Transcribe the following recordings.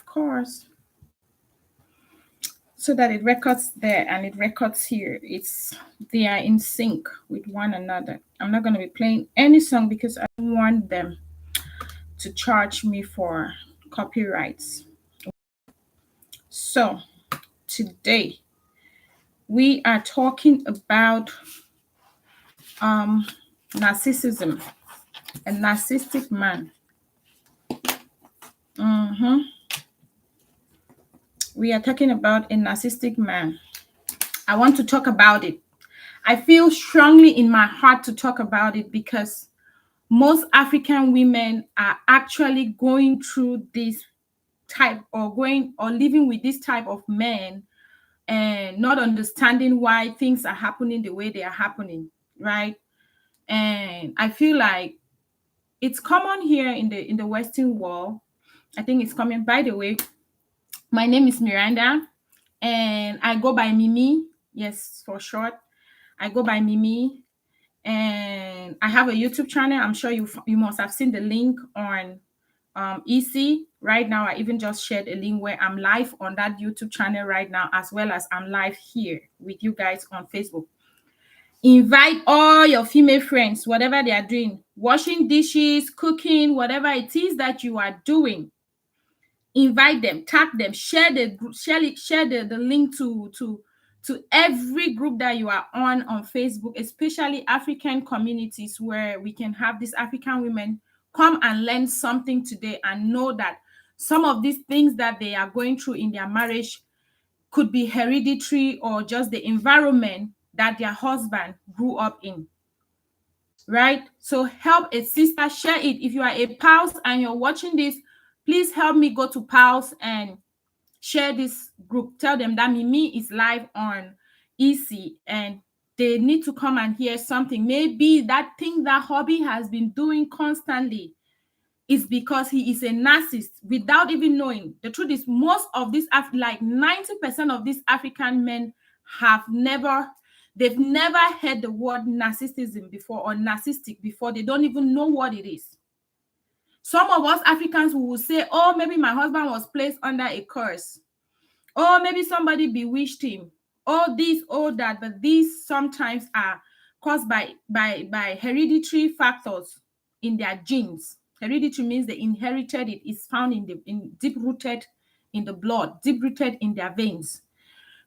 of course, so that it records there and it records here. They are in sync with one another. I'm not going to be playing any song because I don't want them to charge me for copyrights. So today we are talking about narcissism, a narcissistic man. We are talking about a narcissistic man. I want to talk about it. I feel strongly in my heart to talk about it because most African women are actually going through this type or living with this type of men and not understanding why things are happening the way they are happening, right? And I feel like it's common here in the Western world. I think it's coming. By the way, my name is Miranda and I go by Mimi. Yes, for short. I go by Mimi and I have a YouTube channel. I'm sure you must have seen the link on EC. Right now, I even just shared a link where I'm live on that YouTube channel right now, as well as I'm live here with you guys on Facebook. Invite all your female friends, whatever they are doing, washing dishes, cooking, whatever it is that you are doing. Invite them, tag them, share the link to every group that you are on Facebook, especially African communities where we can have these African women come and learn something today and know that some of these things that they are going through in their marriage could be hereditary or just the environment that their husband grew up in. Right? So help a sister, share it. If you are a pals and you're watching this, please help me go to pals and share this group. Tell them that Mimi is live on EC and they need to come and hear something. Maybe that thing that hubby has been doing constantly is because he is a narcissist without even knowing. The truth is, most of these, like 90% of these African men they've never heard the word narcissism before or narcissistic before. They don't even know what it is. Some of us Africans will say, oh, maybe my husband was placed under a curse. Oh, maybe somebody bewitched him. Oh, this, oh, that. But these sometimes are caused by hereditary factors in their genes. Hereditary means they inherited it. It's found in deep-rooted in the blood, deep-rooted in their veins.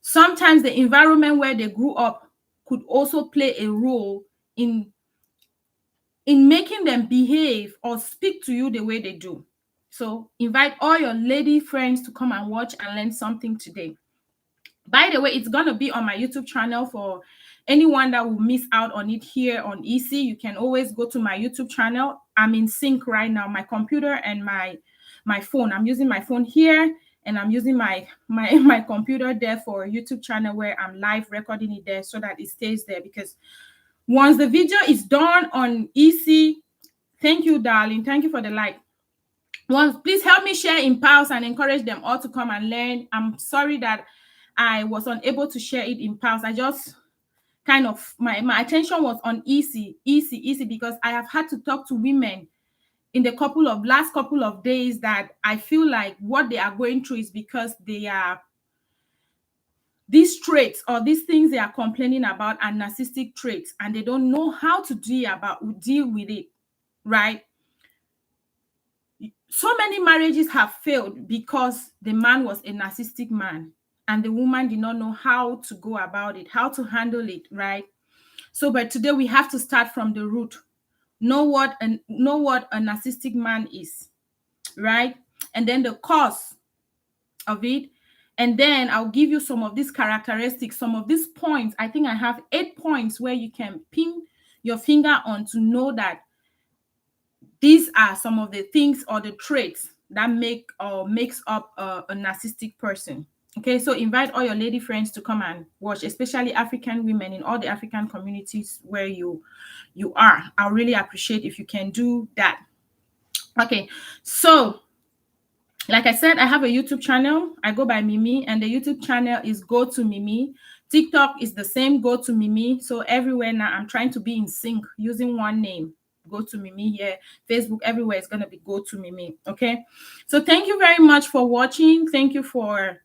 Sometimes the environment where they grew up could also play a role in making them behave or speak to you the way they do. So invite all your lady friends to come and watch and learn something today. By the way, it's going to be on my YouTube channel for anyone that will miss out on it here on EC. You can always go to my YouTube channel. I'm in sync right now, my computer and my phone. I'm using my phone here and I'm using my computer there for a YouTube channel where I'm live recording it there so that it stays there. Because once the video is done on EC, thank you, darling. Thank you for the like. Please help me share in pals and encourage them all to come and learn. I'm sorry that I was unable to share it in pals. I just kind of, my attention was on EC because I have had to talk to women in the last couple of days that I feel like what they are going through is because they are, these traits or these things they are complaining about are narcissistic traits and they don't know how to deal with it, right? So many marriages have failed because the man was a narcissistic man and the woman did not know how to go about it, how to handle it, right? So, but today we have to start from the root. Know what a narcissistic man is, right? And then the cause of it. And then I'll give you some of these characteristics, some of these points. I think I have 8 points where you can pin your finger on to know that these are some of the things or the traits that makes up a narcissistic person. Okay, so invite all your lady friends to come and watch, especially African women in all the African communities where you are. I'll really appreciate if you can do that. Okay, so like I said, I have a YouTube channel. I go by Mimi, and the YouTube channel is Go to Mimi. TikTok is the same, Go to Mimi. So everywhere now, I'm trying to be in sync using one name. go to Mimi here. Facebook, everywhere is gonna be go to Mimi. Okay. So thank you very much for watching. Thank you for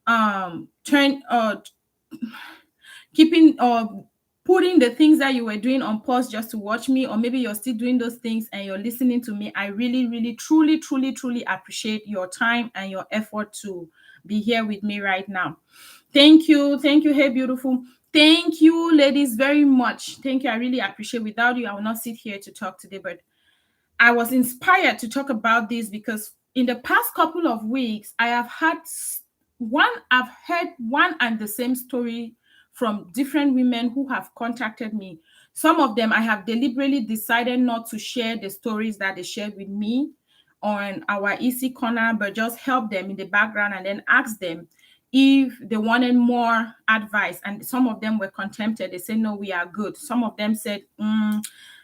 turn keeping putting the things that you were doing on pause just to watch me, or maybe you're still doing those things and you're listening to me. I really, really, truly, truly, truly appreciate your time and your effort to be here with me right now. Thank you. Thank you. Hey, beautiful. Thank you, ladies, very much. Thank you. I really appreciate. Without you, I will not sit here to talk today, but I was inspired to talk about this because in the past couple of weeks, I've heard one and the same story from different women who have contacted me. Some of them I have deliberately decided not to share the stories that they shared with me on our EC corner, but just help them in the background and then ask them if they wanted more advice. And some of them were contented. They said, no, we are good. Some of them said,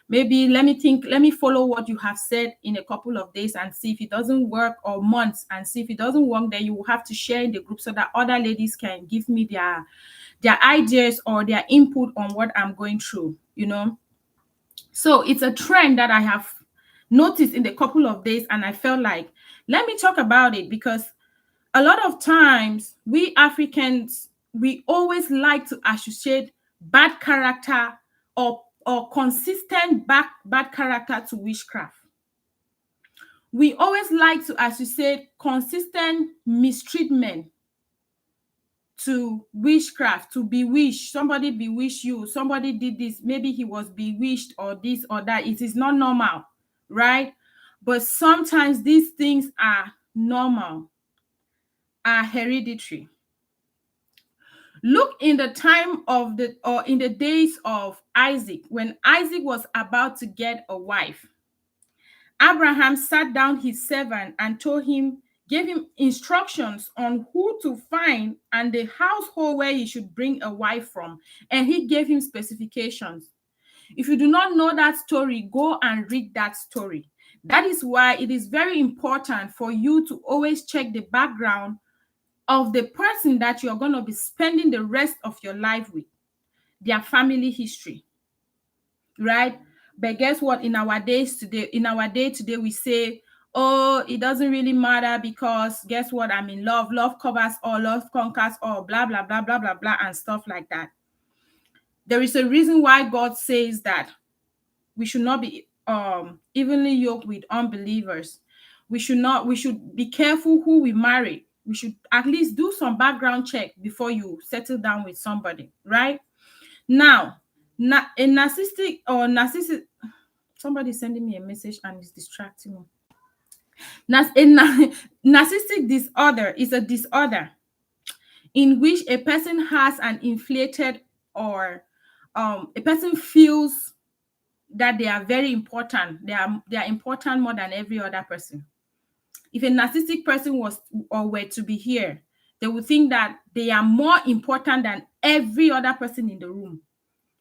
maybe let me follow what you have said in a couple of days and see if it doesn't work, or months, and see if it doesn't work, then you will have to share in the group so that other ladies can give me their ideas or their input on what I'm going through, So it's a trend that I have noticed in the couple of days, and I felt like, let me talk about it, because a lot of times we Africans, we always like to associate bad character or consistent bad character to witchcraft. We always like to associate consistent mistreatment to witchcraft, to bewitch. Somebody bewitched you, somebody did this, maybe he was bewitched or this or that. It is not normal, right? But sometimes these things are normal, are hereditary. Look in the time of in the days of Isaac, when Isaac was about to get a wife. Abraham sat down his servant and gave him instructions on who to find and the household where he should bring a wife from. And he gave him specifications. If you do not know that story, go and read that story. That is why it is very important for you to always check the background of the person that you're going to be spending the rest of your life with, their family history, right? But guess what? In our day today, we say, oh, it doesn't really matter because guess what? I'm in love. Love covers all, love conquers all, blah, blah, blah, blah, blah, blah, and stuff like that. There is a reason why God says that we should not be evenly yoked with unbelievers. We should be careful who we marry. We should at least do some background check before you settle down with somebody, right? Now, a narcissistic somebody sending me a message and it's distracting me. Narcissistic disorder is a disorder in which a person has an inflated, or a person feels that they are very important. They are important more than every other person. If a narcissistic person were to be here, they would think that they are more important than every other person in the room.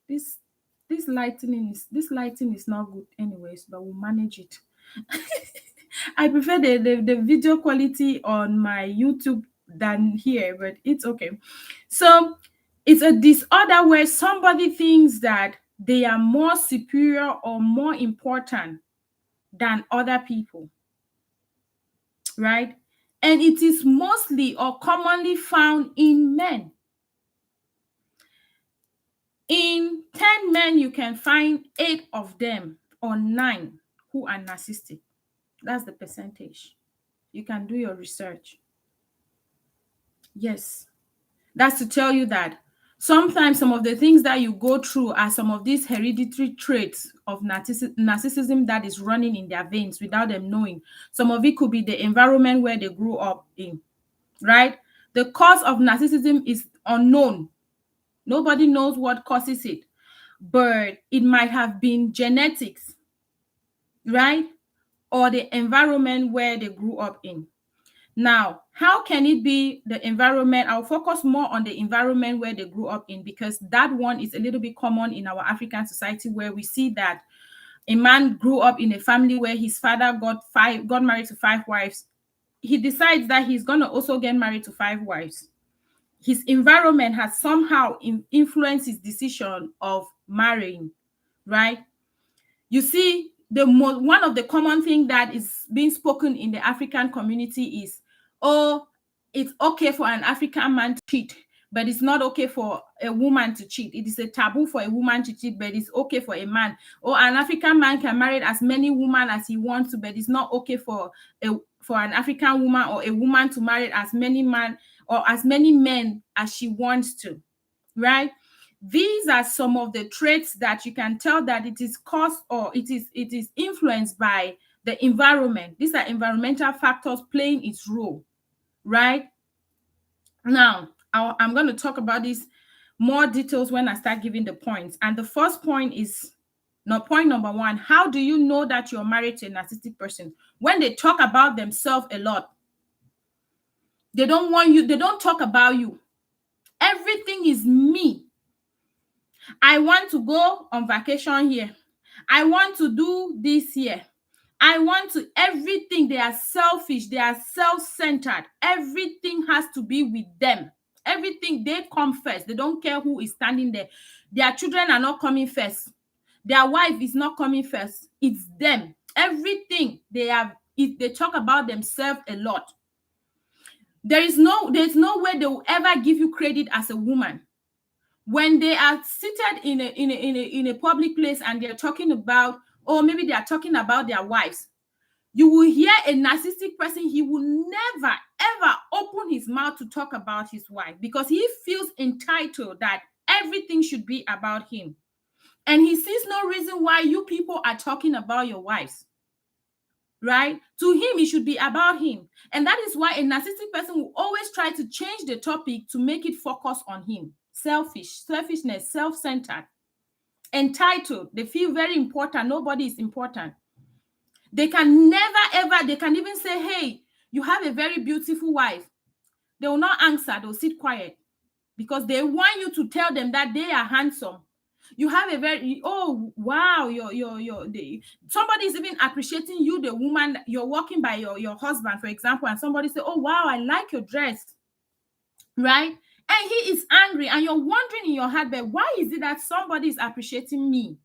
This lighting is not good anyways, but we'll manage it. I prefer the video quality on my YouTube than here, but it's okay. So it's a disorder where somebody thinks that they are more superior or more important than other people, right? And it is mostly or commonly found in men. In 10 men, you can find 8 of them or 9 who are narcissistic. That's the percentage. You can do your research. Yes. That's to tell you that sometimes some of the things that you go through are some of these hereditary traits of narcissism that is running in their veins without them knowing. Some of it could be the environment where they grew up in, right? The cause of narcissism is unknown. Nobody knows what causes it, but it might have been genetics, right? Or the environment where they grew up in. Now, how can it be the environment? I'll focus more on the environment where they grew up in, because that one is a little bit common in our African society, where we see that a man grew up in a family where his father got married to 5 wives. He decides that he's going to also get married to 5 wives. His environment has somehow influenced his decision of marrying, right? You see, one of the common thing that is being spoken in the African community is, oh, it's okay for an African man to cheat, but it's not okay for a woman to cheat. It is a taboo for a woman to cheat, but it's okay for a man. Or an African man can marry as many women as he wants to, but it's not okay for an African woman or a woman to marry as many men or as many men as she wants to, right? These are some of the traits that you can tell that it is caused or it is influenced by the environment. These are environmental factors playing its role, right? Now, I'm going to talk about this more details when I start giving the points. And the first point is, point number one, how do you know that you're married to a narcissistic person? When they talk about themselves a lot, they don't want you, they don't talk about you. Everything is me. I want to go on vacation here. I want to do this here. I want to, everything. They are selfish. They are self-centered. Everything has to be with them. Everything, they come first. They don't care who is standing there. Their children are not coming first. Their wife is not coming first. It's them. Everything they have, they talk about themselves a lot. There's no way they will ever give you credit as a woman. When they are seated in a public place and they're talking about, or maybe they are talking about their wives, you will hear a narcissistic person, he will never, ever open his mouth to talk about his wife because he feels entitled that everything should be about him. And he sees no reason why you people are talking about your wives, right? To him, it should be about him. And that is why a narcissistic person will always try to change the topic to make it focus on him. Selfishness, self-centered, entitled. They feel very important. Nobody is important. They can never, ever, they can even say, hey, you have a very beautiful wife. They will not answer. They'll sit quiet because they want you to tell them that they are handsome. You have a very, oh, wow, somebody is even appreciating you, the woman, you're walking by your husband, for example, and somebody say, oh, wow, I like your dress, right? And he is angry, and you're wondering in your heart, but why is it that somebody is appreciating me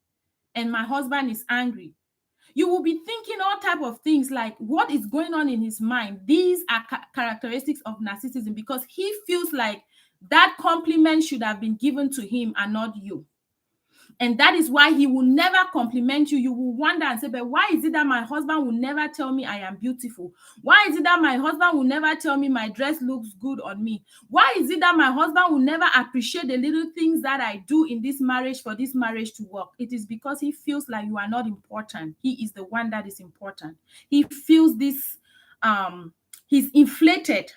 and my husband is angry? You will be thinking all type of things like, what is going on in his mind? These are characteristics of narcissism because he feels like that compliment should have been given to him and not you. And that is why he will never compliment you. You will wonder and say, but why is it that my husband will never tell me I am beautiful? Why is it that my husband will never tell me my dress looks good on me? Why is it that my husband will never appreciate the little things that I do in this marriage for this marriage to work? It is because he feels like you are not important. He is the one that is important. He feels this, he's inflated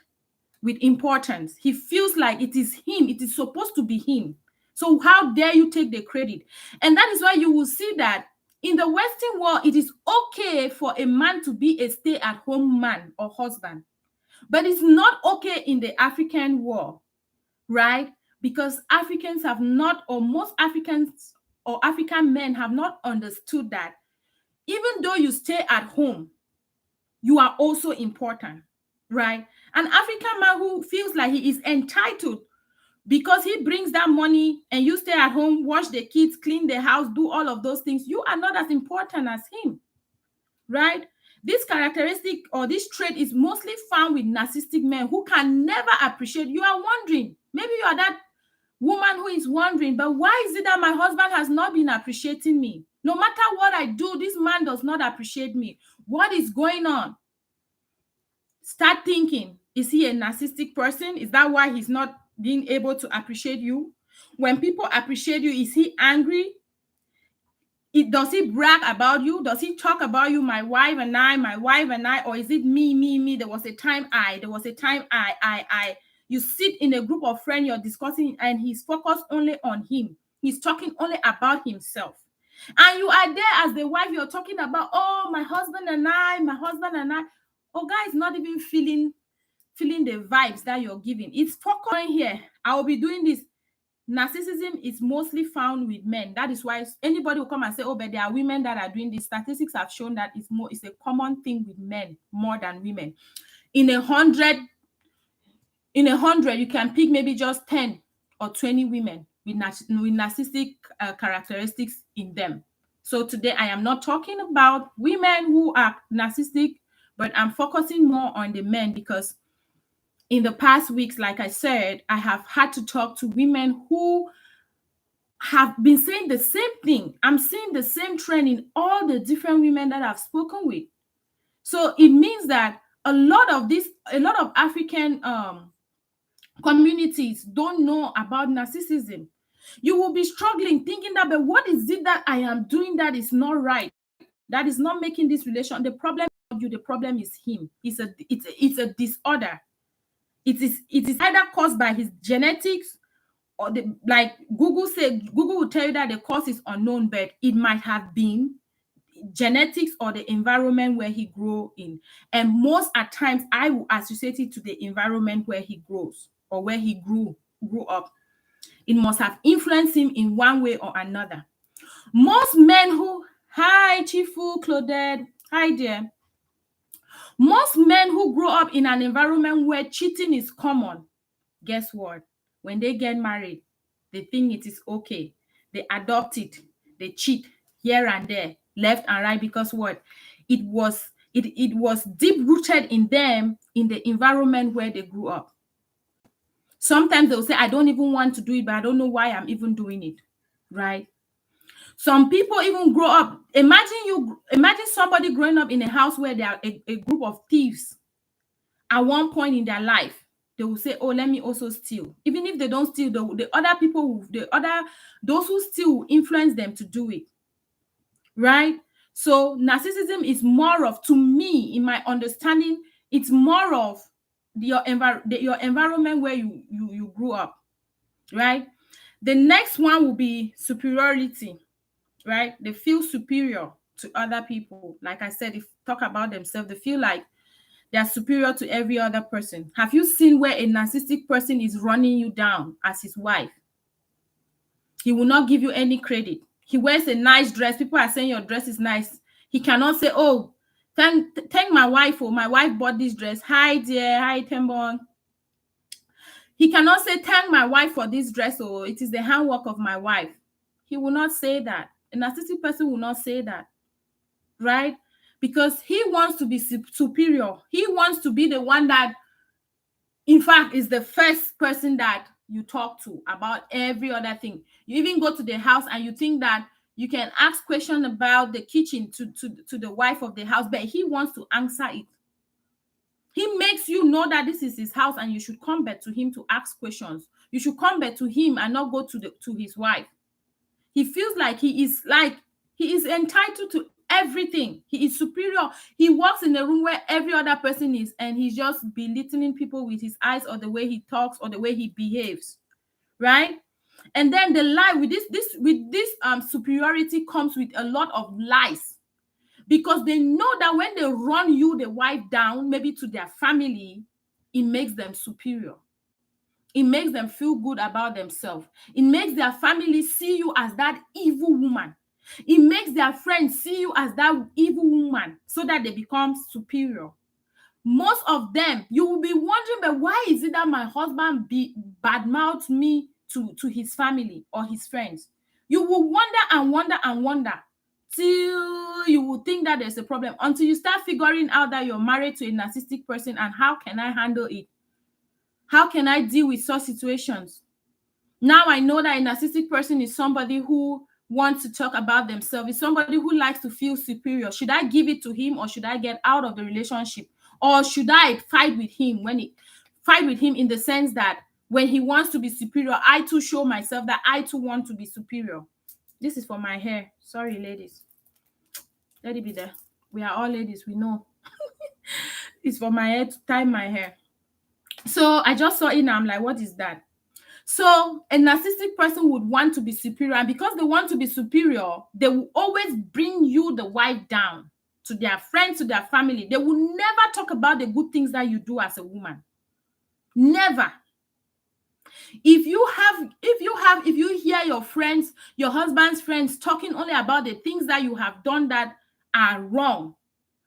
with importance. He feels like it is him. It is supposed to be him. So how dare you take the credit? And that is why you will see that in the Western world, it is okay for a man to be a stay-at-home man or husband. But it's not okay in the African world, right? Because Africans have not, or most Africans or African men have not understood that even though you stay at home, you are also important, right? An African man who feels like he is entitled because he brings that money and you stay at home, wash the kids, clean the house, do all of those things, you are not as important as him, right? This characteristic or this trait is mostly found with narcissistic men who can never appreciate. You are wondering, maybe you are that woman who is wondering, but why is it that my husband has not been appreciating me? No matter what I do, this man does not appreciate me. What is going on? Start thinking, is he a narcissistic person? Is that why he's not being able to appreciate you? When people appreciate you, is he angry? Does he brag about you? Does he talk about you, my wife and I, or is it me? There was a time I. You sit in a group of friends, you're discussing, and he's focused only on him. He's talking only about himself. And you are there as the wife, you're talking about, oh, my husband and I. Oh, guy is not even feeling the vibes that you're giving. It's focusing here. I will be doing this. Narcissism is mostly found with men. That is why anybody will come and say, oh, but there are women that are doing this. Statistics have shown that it's a common thing with men more than women. In a hundred, you can pick maybe just 10 or 20 women with narcissistic characteristics in them, So today I am not talking about women who are narcissistic, but I'm focusing more on the men because in the past weeks, like I said, I have had to talk to women who have been saying the same thing. I'm seeing the same trend in all the different women that I've spoken with. So it means that a lot of African communities don't know about narcissism. You will be struggling thinking that, but what is it that I am doing that is not right? That is not making this relation. The problem is not you, the problem is him. It's a disorder. It is either caused by his genetics or the, like Google will tell you that the cause is unknown, but it might have been genetics or the environment where he grew in. And most at times I will associate it to the environment where he grows or where he grew up. It must have influenced him in one way or another. Most men who Hi Chifu Claudette, hi dear. Most men who grow up in an environment where cheating is common, guess what? When they get married, they think it is okay. They adopt it. They cheat here and there, left and right, because what? It was deep rooted in them in the environment where they grew up. Sometimes they'll say, I don't even want to do it, but I don't know why I'm even doing it. Right? Some people even grow up. Imagine somebody growing up in a house where there are a group of thieves. At one point in their life, they will say, oh, let me also steal. Even if they don't steal, the other people, those who steal will influence them to do it. Right? So narcissism is more of, to me, in my understanding, it's more of your environment where you grew up. Right? The next one will be superiority. Right? They feel superior to other people. Like I said, if talk about themselves, they feel like they are superior to every other person. Have you seen where a narcissistic person is running you down as his wife? He will not give you any credit. He wears a nice dress. People are saying your dress is nice. He cannot say, oh, thank my wife, or my wife bought this dress. Hi, dear. Hi, Tembon. He cannot say, thank my wife for this dress, or it is the handwork of my wife. He will not say that. A narcissistic person will not say that. Right? Because he wants to be superior. He wants to be the one that, in fact, is the first person that you talk to about every other thing. You even go to the house and you think that you can ask questions about the kitchen to the wife of the house, but he wants to answer it. He makes you know that this is his house and you should come back to him to ask questions. You should come back to him and not go to his wife. He feels like he is entitled to everything. He is superior. He walks in a room where every other person is, and he's just belittling people with his eyes or the way he talks or the way he behaves, right? And then the lie with this superiority comes with a lot of lies, because they know that when they run you, the wife, down, maybe to their family, it makes them superior. It makes them feel good about themselves. It makes their family see you as that evil woman. It makes their friends see you as that evil woman, so that they become superior. Most of them, you will be wondering, but why is it that my husband badmouths me to his family or his friends? You will wonder and wonder and wonder till you will think that there's a problem, until you start figuring out that you're married to a narcissistic person, and how can I handle it? How can I deal with such situations? Now I know that a narcissistic person is somebody who wants to talk about themselves, is somebody who likes to feel superior. Should I give it to him, or should I get out of the relationship? Or should I fight with him in the sense that when he wants to be superior, I too show myself that I too want to be superior? This is for my hair. Sorry, ladies. Let it be there. We are all ladies, we know. It's for my hair, to tie my hair. So I just saw it and I'm like, what is that? So a narcissistic person would want to be superior, and because they want to be superior, they will always bring you, the wife, down to their friends, to their family. They will never talk about the good things that you do as a woman. Never. If you hear your friends, your husband's friends, talking only about the things that you have done that are wrong,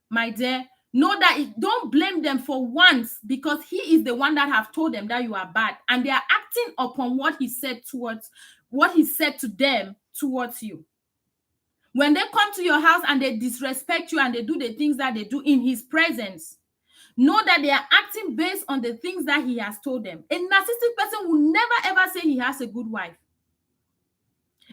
my dear, know that don't blame them for once, because he is the one that have told them that you are bad, and they are acting upon what he said to them towards you. When they come to your house and they disrespect you and they do the things that they do in his presence, know that they are acting based on the things that he has told them. A narcissistic person will never ever say he has a good wife.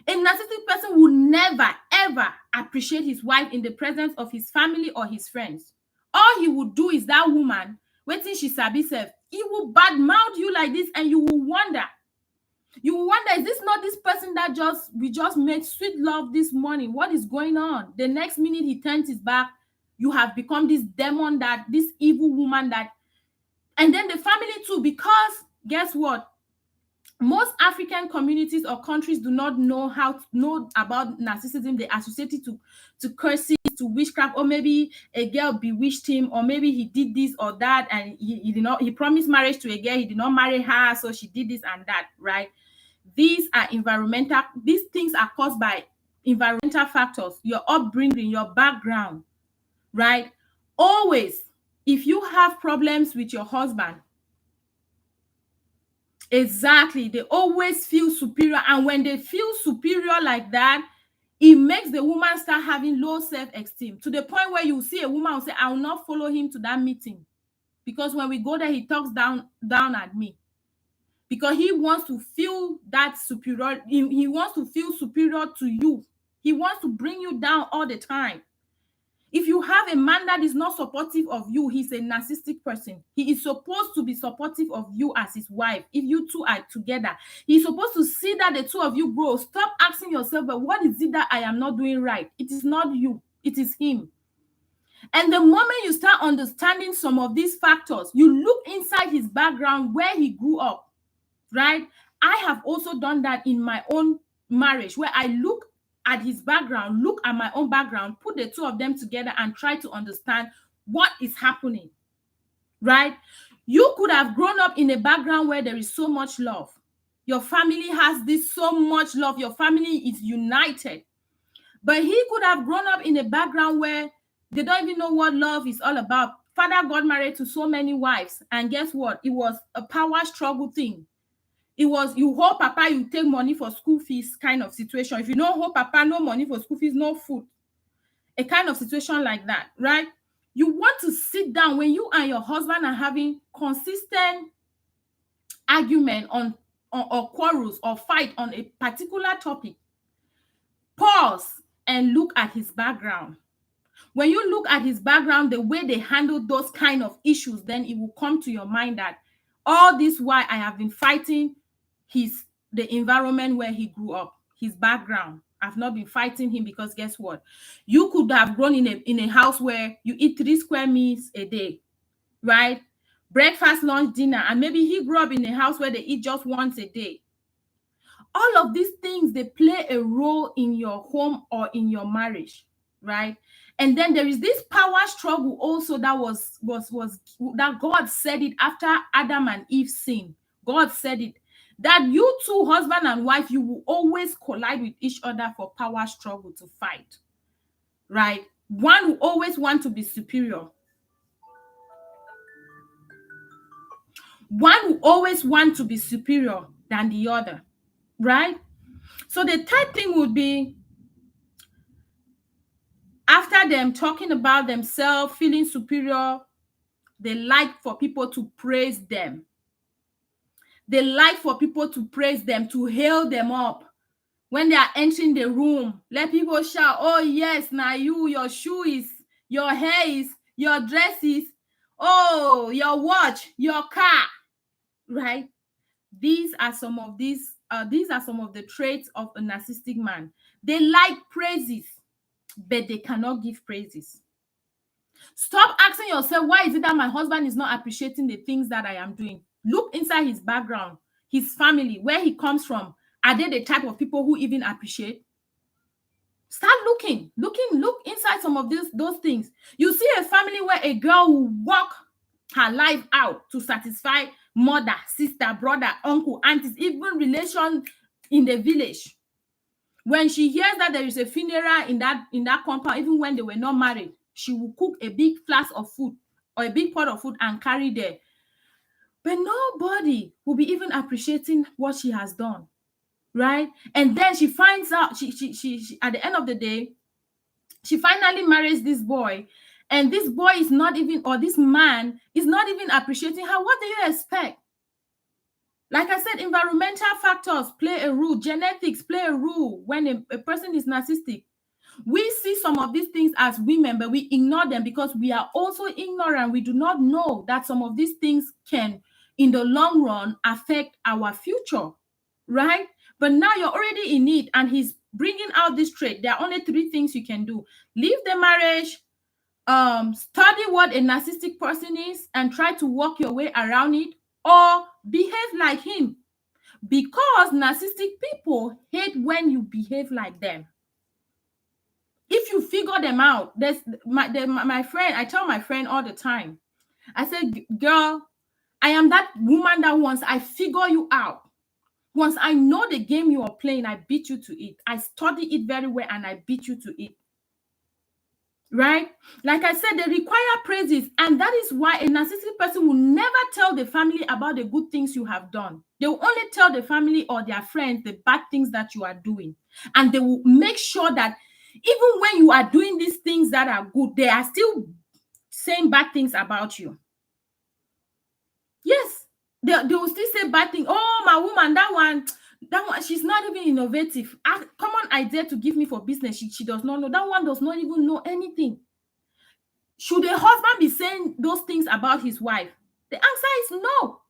A narcissistic person will never ever appreciate his wife in the presence of his family or his friends. All he would do is that woman, waiting she sabi self, he will badmouth you like this, and you will wonder. You will wonder, is this not this person that we just made sweet love this morning? What is going on? The next minute he turns his back, you have become this demon, that this evil woman that, and then the family too, because guess what? Most African communities or countries do not know about narcissism. They associate it to curses, to witchcraft, or maybe a girl bewitched him, or maybe he did this or that, and he promised marriage to a girl, he did not marry her, so she did this and that, right? These things are caused by environmental factors, your upbringing, your background, right? Always, if you have problems with your husband, exactly, they always feel superior. And when they feel superior like that, it makes the woman start having low self-esteem, to the point where you see a woman will say, I will not follow him to that meeting, because when we go there, he talks down at me. Because he wants to feel that superior. He wants to feel superior to you. He wants to bring you down all the time. If you have a man that is not supportive of you, he's a narcissistic person. He is supposed to be supportive of you as his wife. If you two are together, he's supposed to see that the two of you grow. Stop asking yourself, but what is it that I am not doing right? It is not you. It is him. And the moment you start understanding some of these factors, you look inside his background, where he grew up, right? I have also done that in my own marriage, where I look at his background, look at my own background, put the two of them together and try to understand what is happening, right? You could have grown up in a background where there is so much love. Your family has this so much love. Your family is united. But he could have grown up in a background where they don't even know what love is all about. Father got married to so many wives, and guess what? It was a power struggle thing. It was, you hold papa, you take money for school fees kind of situation. If you don't hold papa, no money for school fees, no food. A kind of situation like that, right? You want to sit down when you and your husband are having consistent argument on or quarrels or fight on a particular topic. Pause and look at his background. When you look at his background, the way they handle those kind of issues, then it will come to your mind that all this while I have been fighting the environment where he grew up, his background. I've not been fighting him, because guess what? You could have grown in a house where you eat 3 square meals a day, right? Breakfast, lunch, dinner, and maybe he grew up in a house where they eat just once a day. All of these things, they play a role in your home or in your marriage, right? And then there is this power struggle also that was that God said it after Adam and Eve sinned. God said it, that you two, husband and wife, you will always collide with each other for power struggle, to fight, right? One will always want to be superior. One will always want to be superior than the other, right? So the third thing would be, after them talking about themselves, feeling superior, they like for people to praise them. They like for people to praise them, to hail them up. When they are entering the room, let people shout, oh yes, now your shoe is, your hair is, your dress is, oh, your watch, your car, right? These are some of the traits of a narcissistic man. They like praises, but they cannot give praises. Stop asking yourself, why is it that my husband is not appreciating the things that I am doing? Look inside his background, his family, where he comes from. Are they the type of people who even appreciate? Start looking. Look inside some of those things. You see a family where a girl will work her life out to satisfy mother, sister, brother, uncle, aunties, even relation in the village. When she hears that there is a funeral in that compound, even when they were not married, she will cook a big flask of food or a big pot of food and carry there. But nobody will be even appreciating what she has done, right? And then she finds out, she at the end of the day, She finally marries this boy, and this boy is not even, or this man is not even appreciating her. What do you expect? Like I said, environmental factors play a role, genetics play a role when a person is narcissistic. We see some of these things as women, but we ignore them because we are also ignorant. We do not know that some of these things can, in the long run, affect our future, right? But now you're already in it, and he's bringing out this trait. There are only three things you can do: leave the marriage, study what a narcissistic person is and try to work your way around it, or behave like him, because narcissistic people hate when you behave like them. If you figure them out, there's my friend, I tell my friend all the time, I said, girl, I am that woman that once I figure you out, once I know the game you are playing, I beat you to it. I study it very well and I beat you to it. Right? Like I said, they require praises, and that is why a narcissistic person will never tell the family about the good things you have done. They will only tell the family or their friends the bad things that you are doing, and they will make sure that even when you are doing these things that are good, they are still saying bad things about you. Yes, they will still say bad things. Oh, my woman, that one, she's not even innovative. Common idea to give me for business, she does not know. That one does not even know anything. Should a husband be saying those things about his wife? The answer is no.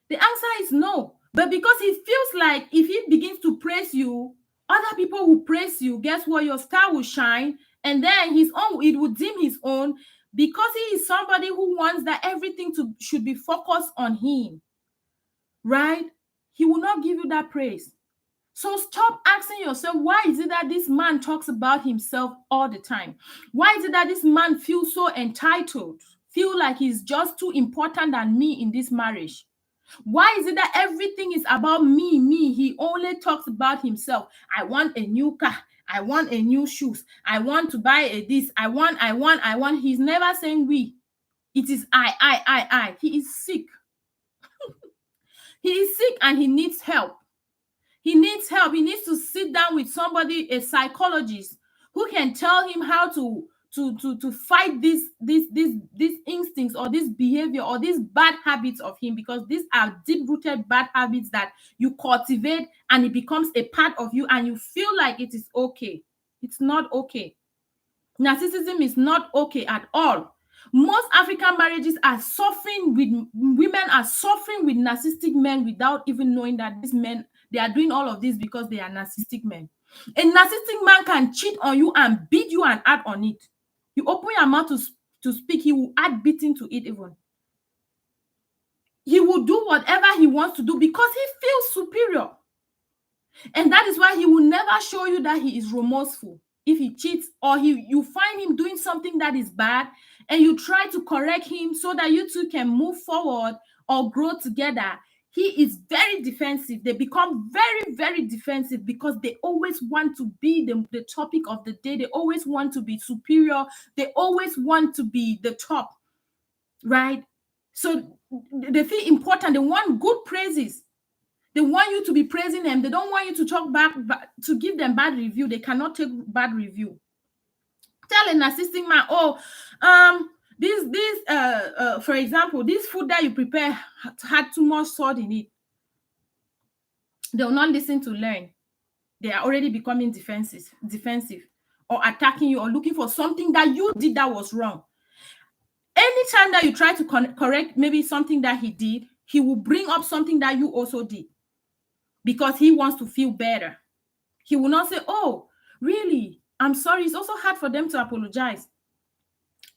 The answer is no. But because he feels like if he begins to praise you, other people will praise you. Guess what? Your star will shine, and then his own, it will dim his own, because he is somebody who wants that everything should be focused on him, right? He will not give you that praise. So stop asking yourself, why is it that this man talks about himself all the time? Why is it that this man feels so entitled, feel like he's just too important than me in this marriage? Why is it that everything is about me, me? He only talks about himself. I want a new car. I want a new shoes. I want to buy a this. I want. He's never saying we. It is I. He is sick. He is sick and he needs help. He needs help. He needs to sit down with somebody, a psychologist, who can tell him how to fight these instincts or this behavior or these bad habits of him, because these are deep-rooted bad habits that you cultivate and it becomes a part of you and you feel like it is okay. It's not okay. Narcissism is not okay at all. Most African marriages are suffering with, women are suffering with narcissistic men without even knowing that these men, they are doing all of this because they are narcissistic men. A narcissistic man can cheat on you and beat you and add on it. You open your mouth to speak, he will add beating to it even. He will do whatever he wants to do because he feels superior. And that is why he will never show you that he is remorseful. If he cheats or you find him doing something that is bad and you try to correct him so that you two can move forward or grow together, he is very defensive. They become very, very defensive because they always want to be the topic of the day. They always want to be superior. They always want to be the top, right? So they feel important. They want good praises. They want you to be praising them. They don't want you to talk back, to give them bad review. They cannot take bad review. Tell a narcissistic man, oh, for example, this food that you prepare had too much salt in it. They will not listen to learn. They are already becoming defensive, or attacking you or looking for something that you did that was wrong. Anytime that you try to correct maybe something that he did, he will bring up something that you also did, because he wants to feel better. He will not say, oh, really? I'm sorry. It's also hard for them to apologize.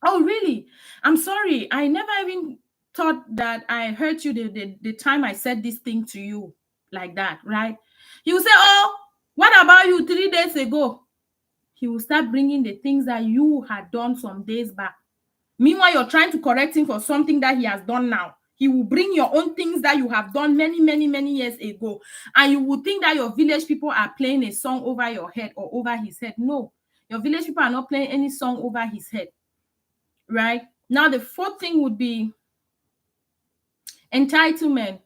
Oh, really? I'm sorry. I never even thought that I hurt you the time I said this thing to you like that, right? He will say, oh, what about you 3 days ago? He will start bringing the things that you had done some days back. Meanwhile, you're trying to correct him for something that he has done now. He will bring your own things that you have done many, many, many years ago. And you will think that your village people are playing a song over your head or over his head. No, your village people are not playing any song over his head. Right? Now, the fourth thing would be entitlement.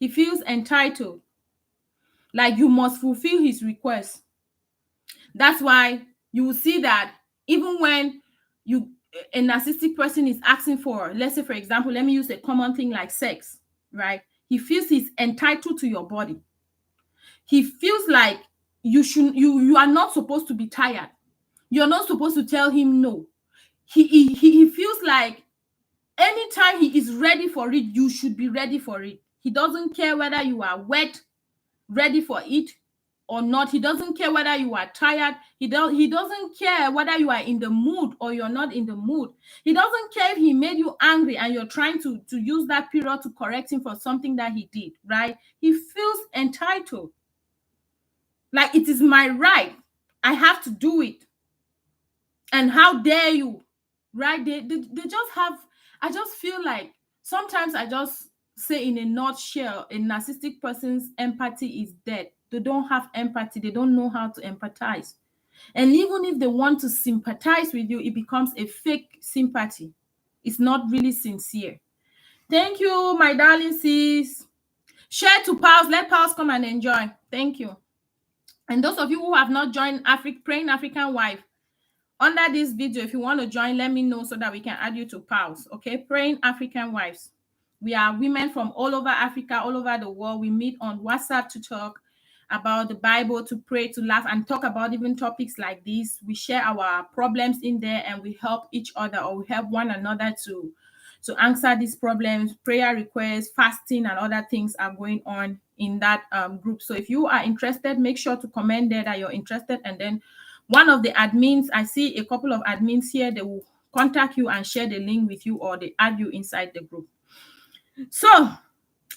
He feels entitled, like you must fulfill his request. That's why you will see that even when a narcissistic person is asking for, let's say, for example, let me use a common thing like sex, right? He feels he's entitled to your body. He feels like you are not supposed to be tired. You're not supposed to tell him no. He feels like anytime he is ready for it, you should be ready for it. He doesn't care whether you are wet, ready for it or not. He doesn't care whether you are tired. He doesn't care whether you are in the mood or you're not in the mood. He doesn't care if he made you angry and you're trying to use that period to correct him for something that he did, right? He feels entitled. Like it is my right. I have to do it. And how dare you, right? They just have, I just feel like sometimes I just say in a nutshell, a narcissistic person's empathy is dead. They don't have empathy. They don't know how to empathize. And even if they want to sympathize with you, it becomes a fake sympathy. It's not really sincere. Thank you, my darling sis. Share to pals. Let pals come and enjoy. Thank you. And those of you who have not joined Praying African Wife, under this video, if you want to join, let me know so that we can add you to pals. Okay, Praying African Wives. We are women from all over Africa, all over the world. We meet on WhatsApp to talk about the Bible, to pray, to laugh, and talk about even topics like this. We share our problems in there and we help each other, or we help one another to answer these problems. Prayer requests, fasting, and other things are going on in that group. So if you are interested, make sure to comment there that you're interested, and then one of the admins, I see a couple of admins here, they will contact you and share the link with you, or they add you inside the group. So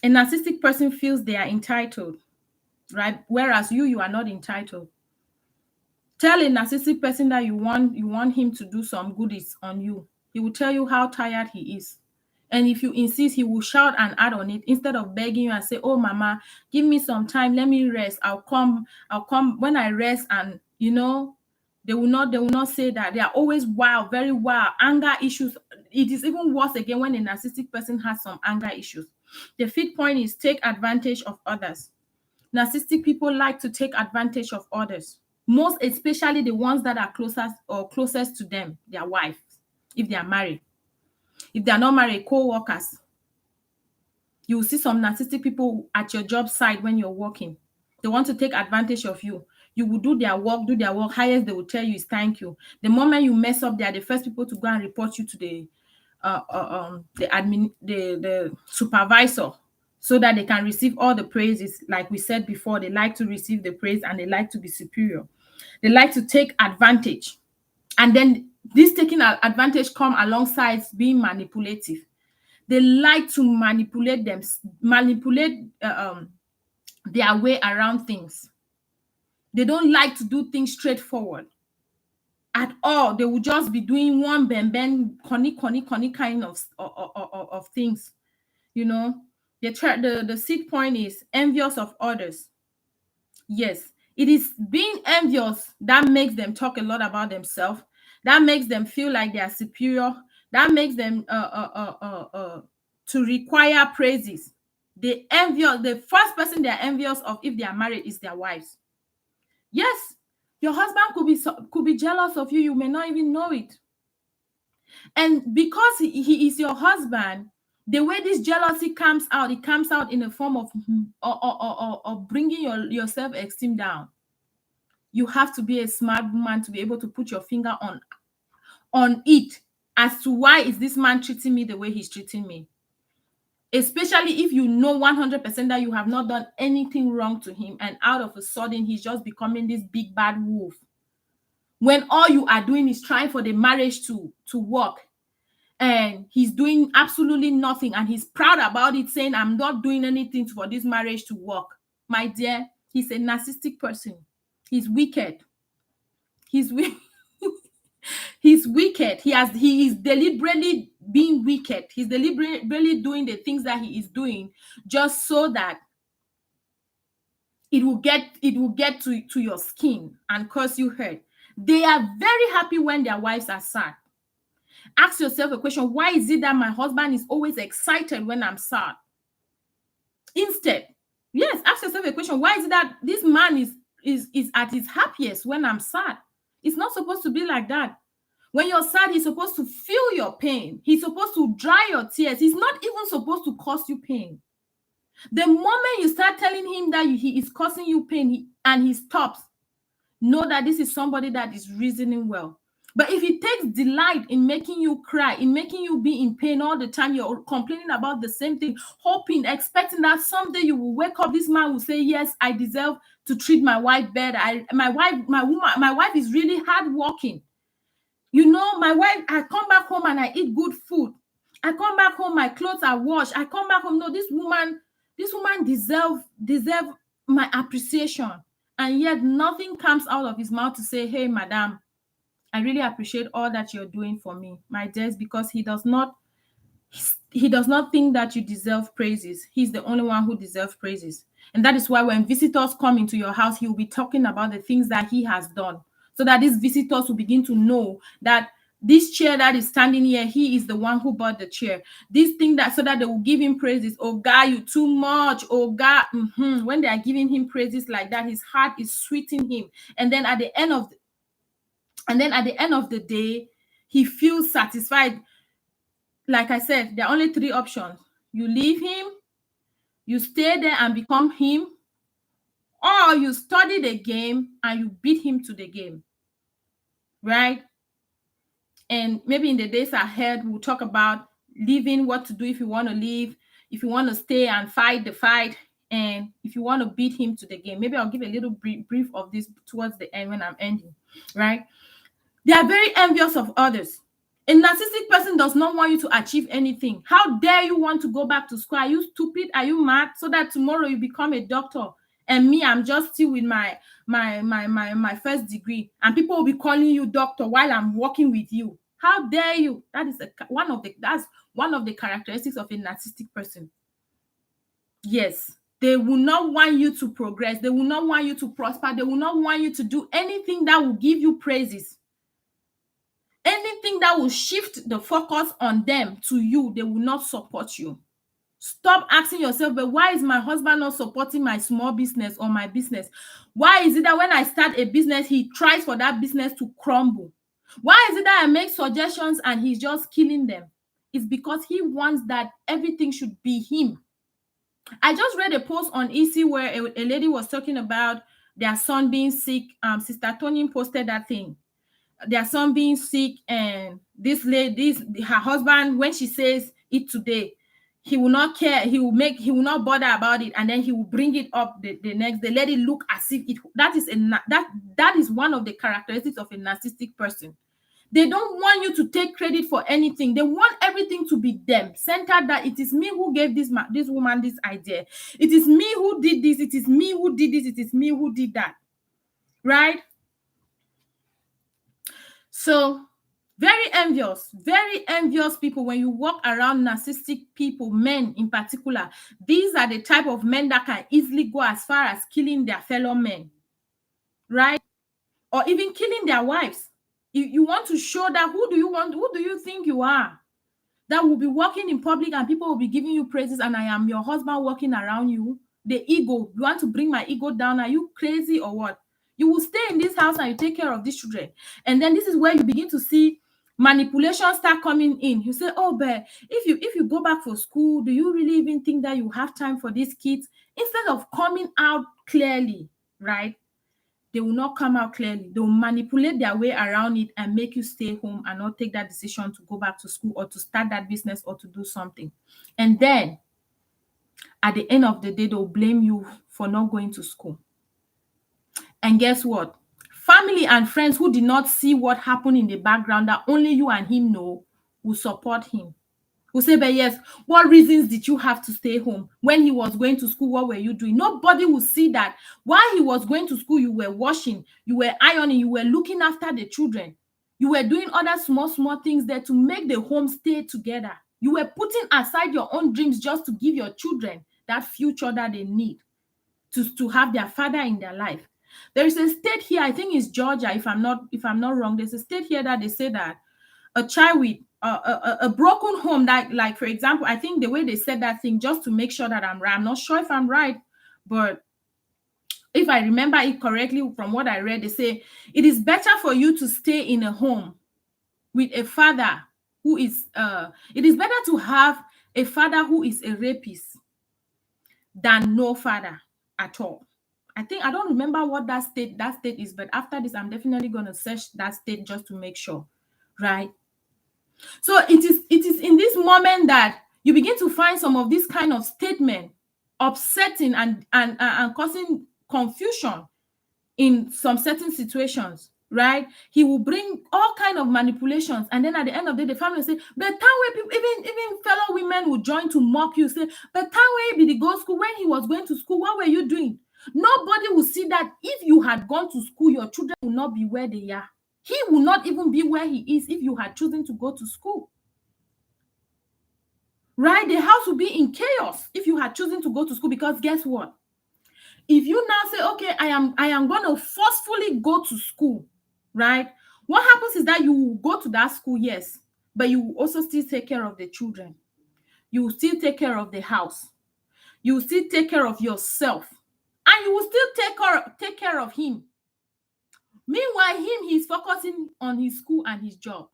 a narcissistic person feels they are entitled, right? Whereas you are not entitled. Tell a narcissistic person that you want him to do some goodies on you. He will tell you how tired he is. And if you insist, he will shout and add on it instead of begging you and say, oh, mama, give me some time. Let me rest. I'll come when I rest. And, they will not say that. They are always wild, very wild. Anger issues. It is even worse again when a narcissistic person has some anger issues. The fifth point is take advantage of others. Narcissistic people like to take advantage of others, most especially the ones that are closest to them, their wives, if they are married. If they are not married, co-workers. You will see some narcissistic people at your job site when you're working. They want to take advantage of you. You will do their work. Highest they will tell you is thank you. The moment you mess up, they are the first people to go and report you to the supervisor, so that they can receive all the praises. Like we said before, they like to receive the praise and they like to be superior. They like to take advantage. And then this taking advantage come alongside being manipulative. They like to manipulate their way around things. They don't like to do things straightforward at all. They will just be doing one ben conny kind of things. The sixth point is envious of others. Yes, it is being envious that makes them talk a lot about themselves. That makes them feel like they are superior. That makes them to require praises. The first person they are envious of if they are married is their wives. Yes, your husband could be jealous of you. You may not even know it. And because he is your husband, the way this jealousy comes out, it comes out in the form of bringing your self-esteem down. You have to be a smart woman to be able to put your finger on it as to why is this man treating me the way he's treating me. Especially if you know 100% that you have not done anything wrong to him, and out of a sudden he's just becoming this big bad wolf. When all you are doing is trying for the marriage to work, and he's doing absolutely nothing, and he's proud about it, saying, I'm not doing anything for this marriage to work. My dear, he's a narcissistic person. He's wicked. He's wicked. He is deliberately being wicked. He's deliberately doing the things that he is doing just so that it will get to your skin and cause you hurt. They are very happy when their wives are sad. Ask yourself a question: why is it that my husband is always excited when I'm sad? Instead, yes, ask yourself a question: why is it that this man is at his happiest when I'm sad? It's not supposed to be like that. When you're sad, he's supposed to feel your pain. He's supposed to dry your tears. He's not even supposed to cause you pain. The moment you start telling him that he is causing you pain and he stops, know that this is somebody that is reasoning well. But if he takes delight in making you cry, in making you be in pain all the time, you're complaining about the same thing, hoping, expecting that someday you will wake up, this man will say, yes, I deserve to treat my wife better. My wife is really hardworking. You know, my wife, I come back home and I eat good food. I come back home, my clothes are washed. I come back home, no, this woman deserve my appreciation. And yet nothing comes out of his mouth to say, hey, madam, I really appreciate all that you're doing for me, my dears, because he does not think that you deserve praises. He's the only one who deserves praises. And that is why when visitors come into your house, he will be talking about the things that he has done, so that these visitors will begin to know that this chair that is standing here, he is the one who bought the chair. This thing that, so that they will give him praises. Oh God, you too much. Oh God. When they are giving him praises like that, his heart is sweeting him. And then at the end of the day, he feels satisfied. Like I said, there are only three options. You leave him, you stay there and become him, or you study the game and you beat him to the game. Right? And maybe in the days ahead, we'll talk about leaving, what to do if you want to leave, if you want to stay and fight the fight, and if you want to beat him to the game. Maybe I'll give a little brief of this towards the end when I'm ending, right? They are very envious of others. A narcissistic person does not want you to achieve anything. How dare you want to go back to school? Are you stupid? Are you mad? So that tomorrow you become a doctor. And me, I'm just still with my first degree. And people will be calling you doctor while I'm working with you. How dare you? That's one of the characteristics of a narcissistic person. Yes. They will not want you to progress. They will not want you to prosper. They will not want you to do anything that will give you praises. Anything that will shift the focus on them to you, they will not support you. Stop asking yourself, but why is my husband not supporting my small business or my business? Why is it that when I start a business, he tries for that business to crumble? Why is it that I make suggestions and he's just killing them? It's because he wants that everything should be him. I just read a post on EC where a lady was talking about their son being sick. Sister Tony posted that thing. Their son being sick, and her husband, when she says it today, he will not care. He will not bother about it, and then he will bring it up the next day. Let it look as if it. That is one of the characteristics of a narcissistic person. They don't want you to take credit for anything. They want everything to be them centered. That it is me who gave this woman this idea. It is me who did this. It is me who did this. It is me who did that. Right? So, very envious people. When you walk around narcissistic people, men in particular, these are the type of men that can easily go as far as killing their fellow men, right? Or even killing their wives. You want to show that who do you think you are? That will be walking in public and people will be giving you praises, and I am your husband walking around you. The ego, you want to bring my ego down? Are you crazy or what? You will stay in this house and you take care of these children. And then this is where you begin to see manipulation start coming in. You say, oh, but if you go back for school, do you really even think that you have time for these kids? Instead of coming out clearly, right? They will not come out clearly. They will manipulate their way around it and make you stay home and not take that decision to go back to school or to start that business or to do something. And then at the end of the day, they'll blame you for not going to school. And guess what? Family and friends who did not see what happened in the background that only you and him know will support him. Will say, but yes, what reasons did you have to stay home? When he was going to school, what were you doing? Nobody will see that while he was going to school, you were washing, you were ironing, you were looking after the children. You were doing other small things there to make the home stay together. You were putting aside your own dreams just to give your children that future that they need to have their father in their life. There is a state here, I think it's Georgia, if I'm not wrong. There's a state here that they say that a child with a broken home, that, like, for example, I think the way they said that thing, just to make sure that I'm right, I'm not sure if I'm right, but If I remember it correctly from what I read, they say it is better for you to stay in a home with a father who is it is better to have a father who is a rapist than no father at all. I don't remember what that state is, but after this, I'm definitely gonna search that state just to make sure, right? So it is in this moment that you begin to find some of this kind of statement upsetting and causing confusion in some certain situations, right? He will bring all kind of manipulations, and then at the end of the day, the family will say, but time where people, even fellow women will join to mock you, say, but time where he be the go school, when he was going to school, what were you doing? Nobody will see that if you had gone to school, your children will not be where they are. He will not even be where he is if you had chosen to go to school. Right? The house will be in chaos if you had chosen to go to school, because guess what? If you now say, okay, I am going to forcefully go to school, right? What happens is that you will go to that school, yes, but you will also still take care of the children. You will still take care of the house. You will still take care of yourself. And you will still take care of him. Meanwhile, he's focusing on his school and his job.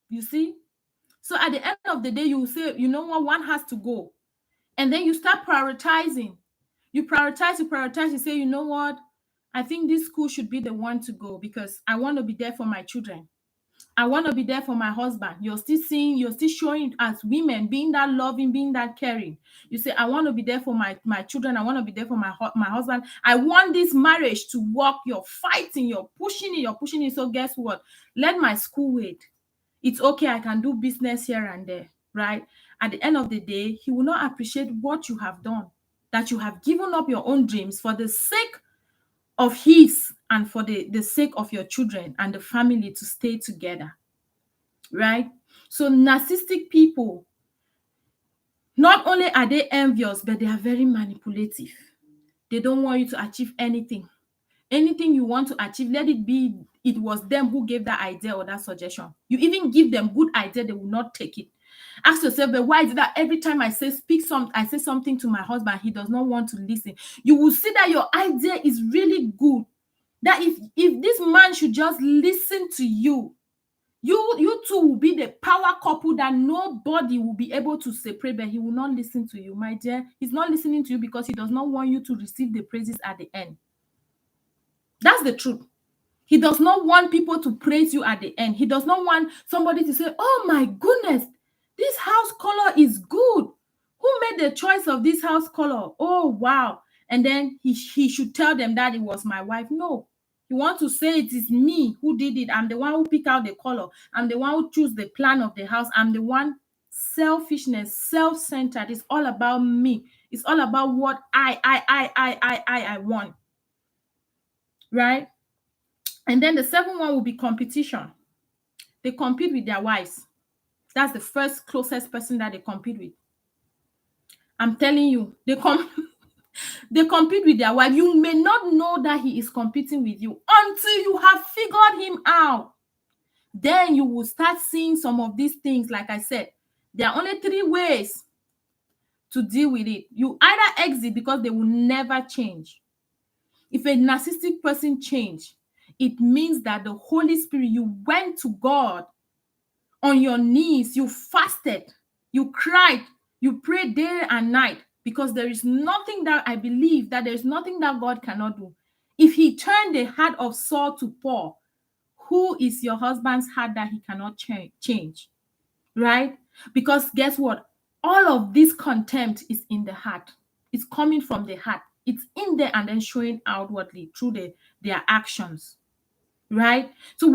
You see? So at the end of the day, you will say, you know what, one has to go. And then you start prioritizing. You prioritize, you say, you know what, I think this school should be the one to go because I want to be there for my children. I want to be there for my husband. You're still showing as women, being that loving, being that caring. You say, I want to be there for my children. I want to be there for my husband. I want this marriage to work. You're fighting, you're pushing it. So guess what? Let my school wait. It's okay. I can do business here and there, right? At the end of the day, he will not appreciate what you have done, that you have given up your own dreams for the sake of his and for the sake of your children and the family to stay together, right? So narcissistic people, not only are they envious, but they are very manipulative. They don't want you to achieve anything. Anything you want to achieve, let it be it was them who gave that idea or that suggestion. You even give them good idea, they will not take it. Ask yourself, but why is it that every time I say something to my husband, he does not want to listen? You will see that your idea is really good. That if this man should just listen to you, you two will be the power couple that nobody will be able to separate, but he will not listen to you, my dear. He's not listening to you because he does not want you to receive the praises at the end. That's the truth. He does not want people to praise you at the end. He does not want somebody to say, oh my goodness, this house color is good. Who made the choice of this house color? Oh, wow. And then he should tell them that it was my wife. No. You want to say it is me who did it. I'm the one who picked out the color. I'm the one who chose the plan of the house. I'm the one. Selfishness, self-centered. It's all about me. It's all about what I want. Right? And then the second one will be competition. They compete with their wives. That's the first closest person that they compete with. I'm telling you, they compete with their wife. You may not know that he is competing with you until you have figured him out. Then you will start seeing some of these things. Like I said, there are only 3 ways to deal with it. You either exit because they will never change. If a narcissistic person change, it means that the Holy Spirit, you went to God on your knees, you fasted, you cried, you prayed day and night, because there is nothing that I believe that there's nothing that God cannot do. If he turned the heart of Saul to Paul, who is your husband's heart that he cannot change? Right? Because guess what? All of this contempt is in the heart. It's coming from the heart. It's in there and then showing outwardly through their actions. Right? So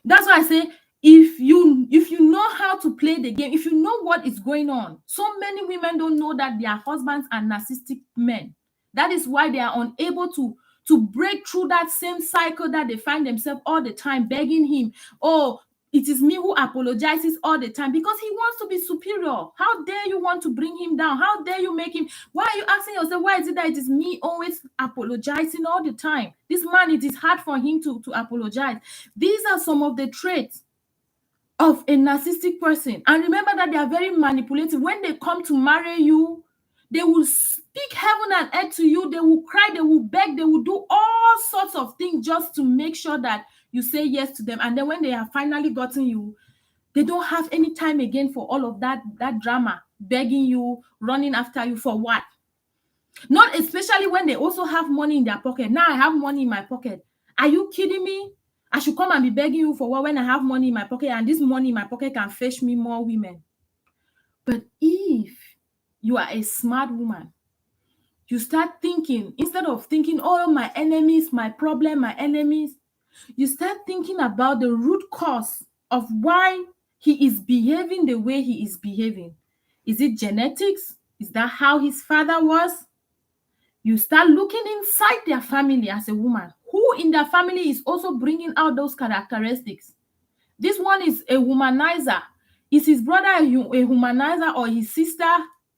that's why I say, if you know how to play the game, if you know what is going on, so many women don't know that their husbands are narcissistic men. That is why they are unable to break through that same cycle that they find themselves all the time begging him, oh, it is me who apologizes all the time, because he wants to be superior. How dare you want to bring him down? How dare you make him? Why are you asking yourself, why is it that it is me always apologizing all the time? This man, it is hard for him to apologize. These are some of the traits of a narcissistic person. And remember that they are very manipulative. When they come to marry you, they will speak heaven and earth to you. They will cry, they will beg, they will do all sorts of things just to make sure that you say yes to them. And then when they have finally gotten you, they don't have any time again for all of that drama, begging you, running after you for what? Not especially when they also have money in their pocket. Now I have money in my pocket. Are you kidding me? I should come and be begging you for what when I have money in my pocket, and this money in my pocket can fetch me more women. But if you are a smart woman, you start thinking, instead of thinking, oh, my enemies, my problem, my enemies, you start thinking about the root cause of why he is behaving the way he is behaving. Is it genetics? Is that how his father was? You start looking inside their family as a woman. Who in their family is also bringing out those characteristics? This one is a womanizer. Is his brother a womanizer, or his sister,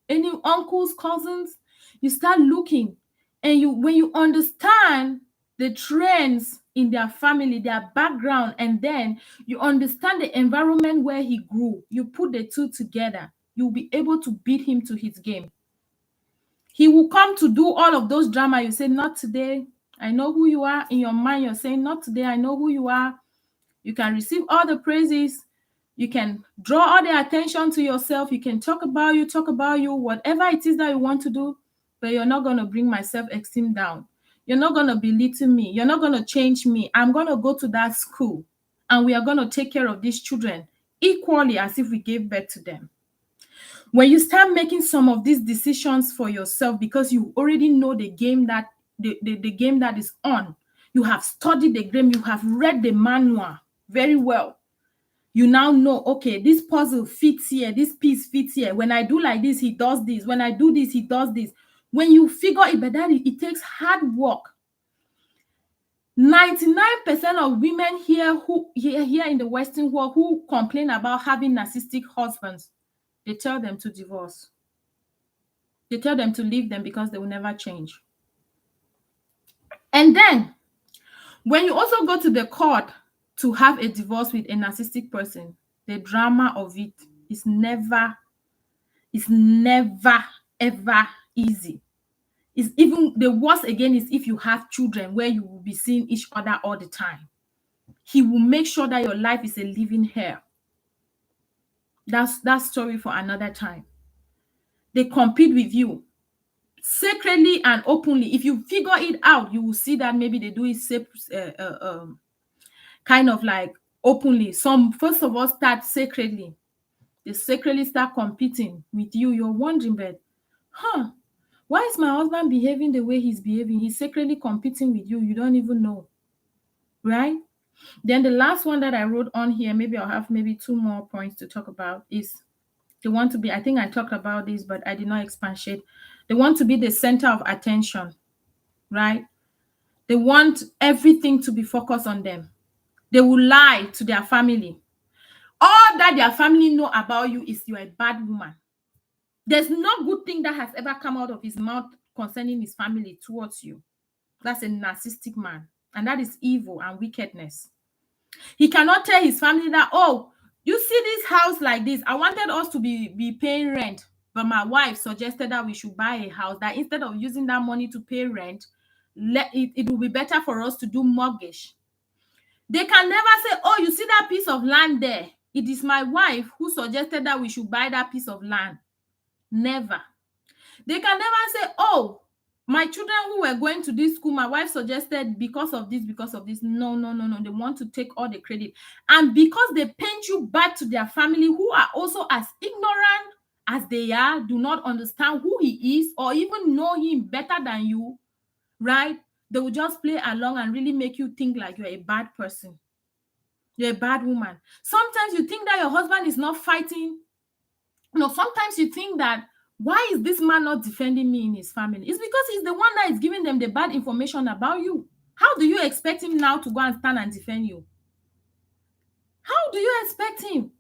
any uncles, cousins? You start looking, and when you understand the trends in their family, their background, and then you understand the environment where he grew, you put the two together, you'll be able to beat him to his game. He will come to do all of those drama. You say, not today. I know who you are. In your mind, you're saying, not today. I know who you are. You can receive all the praises. You can draw all the attention to yourself. You can talk about you, whatever it is that you want to do. But you're not going to bring my self-esteem down. You're not going to belittle me. You're not going to change me. I'm going to go to that school, and we are going to take care of these children equally as if we gave birth to them. When you start making some of these decisions for yourself, because you already know the game that the game that is on, you have studied the game, you have read the manual very well. You now know, okay, this puzzle fits here, this piece fits here. When I do like this, he does this. When I do this, he does this. When you figure it, but that it takes hard work. 99% of women here in the Western world who complain about having narcissistic husbands, they tell them to divorce. They tell them to leave them because they will never change. And then, when you also go to the court to have a divorce with a narcissistic person, the drama of it is never, ever easy. It's even the worst again is if you have children where you will be seeing each other all the time. He will make sure that your life is a living hell. That's that story for another time. They compete with you secretly and openly. If you figure it out, you will see that maybe they do it kind of like openly. Some, first of all, start secretly. They secretly start competing with you. You're wondering, but why is my husband behaving the way he's behaving? He's secretly competing with you. You don't even know, right? Then the last one that I wrote on here, maybe I'll have maybe 2 more points to talk about, is they want to be, I think I talked about this, but I did not expatiate. They want to be the center of attention, right? They want everything to be focused on them. They will lie to their family. All that their family know about you is you're a bad woman. There's no good thing that has ever come out of his mouth concerning his family towards you. That's a narcissistic man. And that is evil and wickedness. He cannot tell his family that, oh, you see this house like this. I wanted us to be paying rent, but my wife suggested that we should buy a house, that instead of using that money to pay rent, it will be better for us to do mortgage. They can never say, oh, you see that piece of land there? It is my wife who suggested that we should buy that piece of land. Never. They can never say, oh, my children who were going to this school, my wife suggested because of this. No. They want to take all the credit. And because they paint you back to their family, who are also as ignorant as they are, do not understand who he is or even know him better than you, right? They will just play along and really make you think like you're a bad person. You're a bad woman. Sometimes you think that your husband is not fighting. No, sometimes you think that, why is this man not defending me in his family? It's because he's the one that is giving them the bad information about you. How do you expect him now to go and stand and defend you? How do you expect him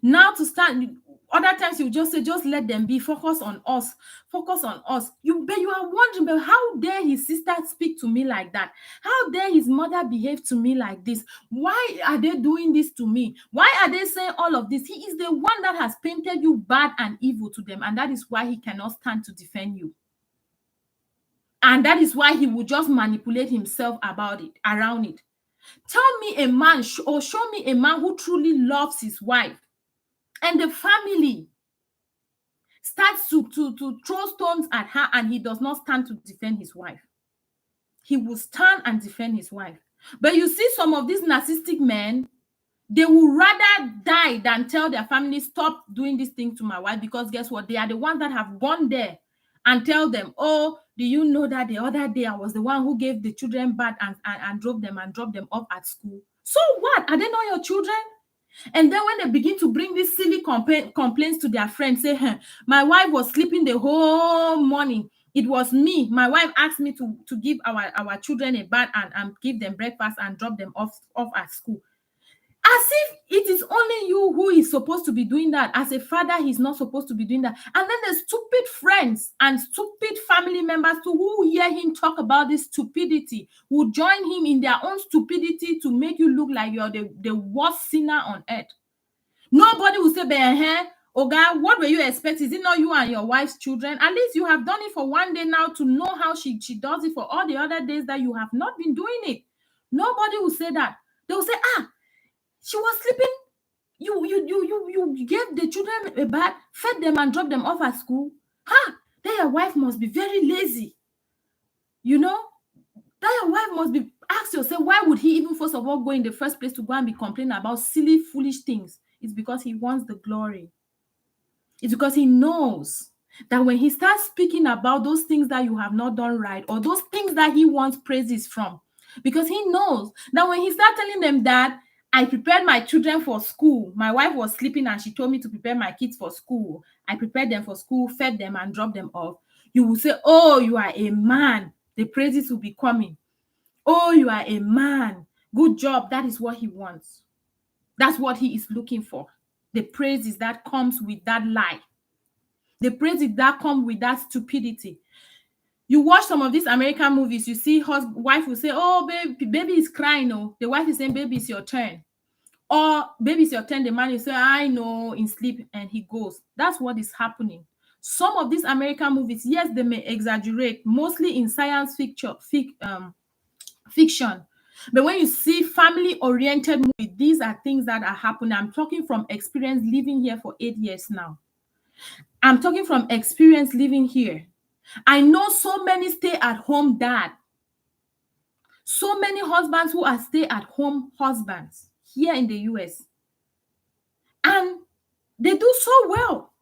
now to stand? Other times you just say, just let them be, focus on us. You are wondering, but how dare his sister speak to me like that? How dare his mother behave to me like this? Why are they doing this to me? Why are they saying all of this? He is the one that has painted you bad and evil to them, and that is why he cannot stand to defend you. And that is why he would just manipulate himself about it, around it. Tell me a man or show me a man who truly loves his wife and the family starts to throw stones at her and he does not stand to defend his wife. He will stand and defend his wife. But you see some of these narcissistic men, they will rather die than tell their family, stop doing this thing to my wife, because guess what? They are the ones that have gone there and tell them, oh, do you know that the other day I was the one who gave the children bath and drove them and dropped them off at school? So what? Are they not your children? And then when they begin to bring these silly complaints to their friends, say, hey, my wife was sleeping the whole morning. It was me. My wife asked me to give our children a bath and give them breakfast and drop them off at school. As if it is only you who is supposed to be doing that. As a father, he's not supposed to be doing that. And then the stupid friends and stupid family members too, who hear him talk about this stupidity, who join him in their own stupidity to make you look like you're the worst sinner on earth. Nobody will say, oh God, what were you expecting? Is it not you and your wife's children? At least you have done it for one day now to know how she does it for all the other days that you have not been doing it. Nobody will say that. They will say, she was sleeping. You gave the children a bath, fed them and dropped them off at school. Then your wife must be very lazy. You know? Then your wife must be, ask yourself, why would he even first of all go in the first place to go and be complaining about silly, foolish things? It's because he wants the glory. It's because he knows that when he starts speaking about those things that you have not done right, or those things that he wants praises from, because he knows that when he starts telling them that, I prepared my children for school. My wife was sleeping and she told me to prepare my kids for school. I prepared them for school, fed them and dropped them off. You will say, oh, you are a man. The praises will be coming. Oh, you are a man. Good job. That is what he wants. That's what he is looking for. The praises that comes with that lie. The praises that come with that stupidity. You watch some of these American movies, you see wife will say, oh, baby is crying. Oh. The wife is saying, baby, it's your turn. Or baby, it's your turn. The man will say, I know, in sleep, and he goes. That's what is happening. Some of these American movies, yes, they may exaggerate, mostly in science fiction. But when you see family-oriented movies, these are things that are happening. I'm talking from experience living here for 8 years now. I'm talking from experience living here. I know so many stay-at-home dads, so many husbands who are stay-at-home husbands here in the US. And they do so well.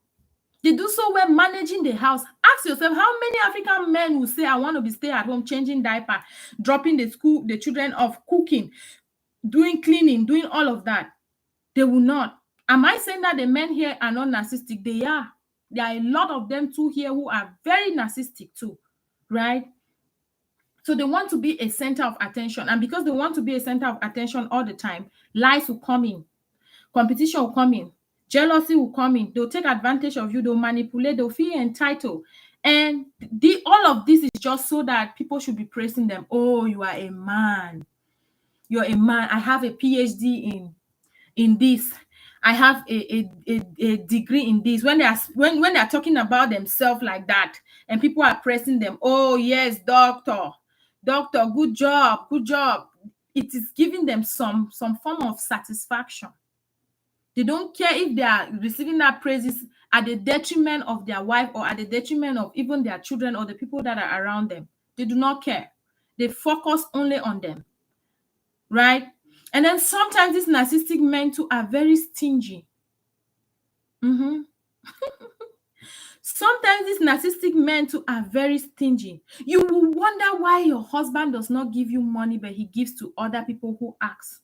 They do so well managing the house. Ask yourself, how many African men will say, I want to be stay-at-home, changing diaper, dropping the children off, cooking, doing cleaning, doing all of that? They will not. Am I saying that the men here are not narcissistic? They are. There are a lot of them too here who are very narcissistic too, right? So they want to be a center of attention. And because they want to be a center of attention all the time, lies will come in. Competition will come in. Jealousy will come in. They'll take advantage of you. They'll manipulate. They'll feel entitled. And all of this is just so that people should be praising them. Oh, you are a man. You're a man. I have a PhD in this. I have a degree in this. When they are talking about themselves like that, and people are praising them, oh yes, doctor, good job. It is giving them some form of satisfaction. They don't care if they are receiving that praises at the detriment of their wife or at the detriment of even their children or the people that are around them. They do not care. They focus only on them, right? And then sometimes these narcissistic men too are very stingy. Sometimes these narcissistic men too are very stingy. You will wonder why your husband does not give you money, but he gives to other people who ask,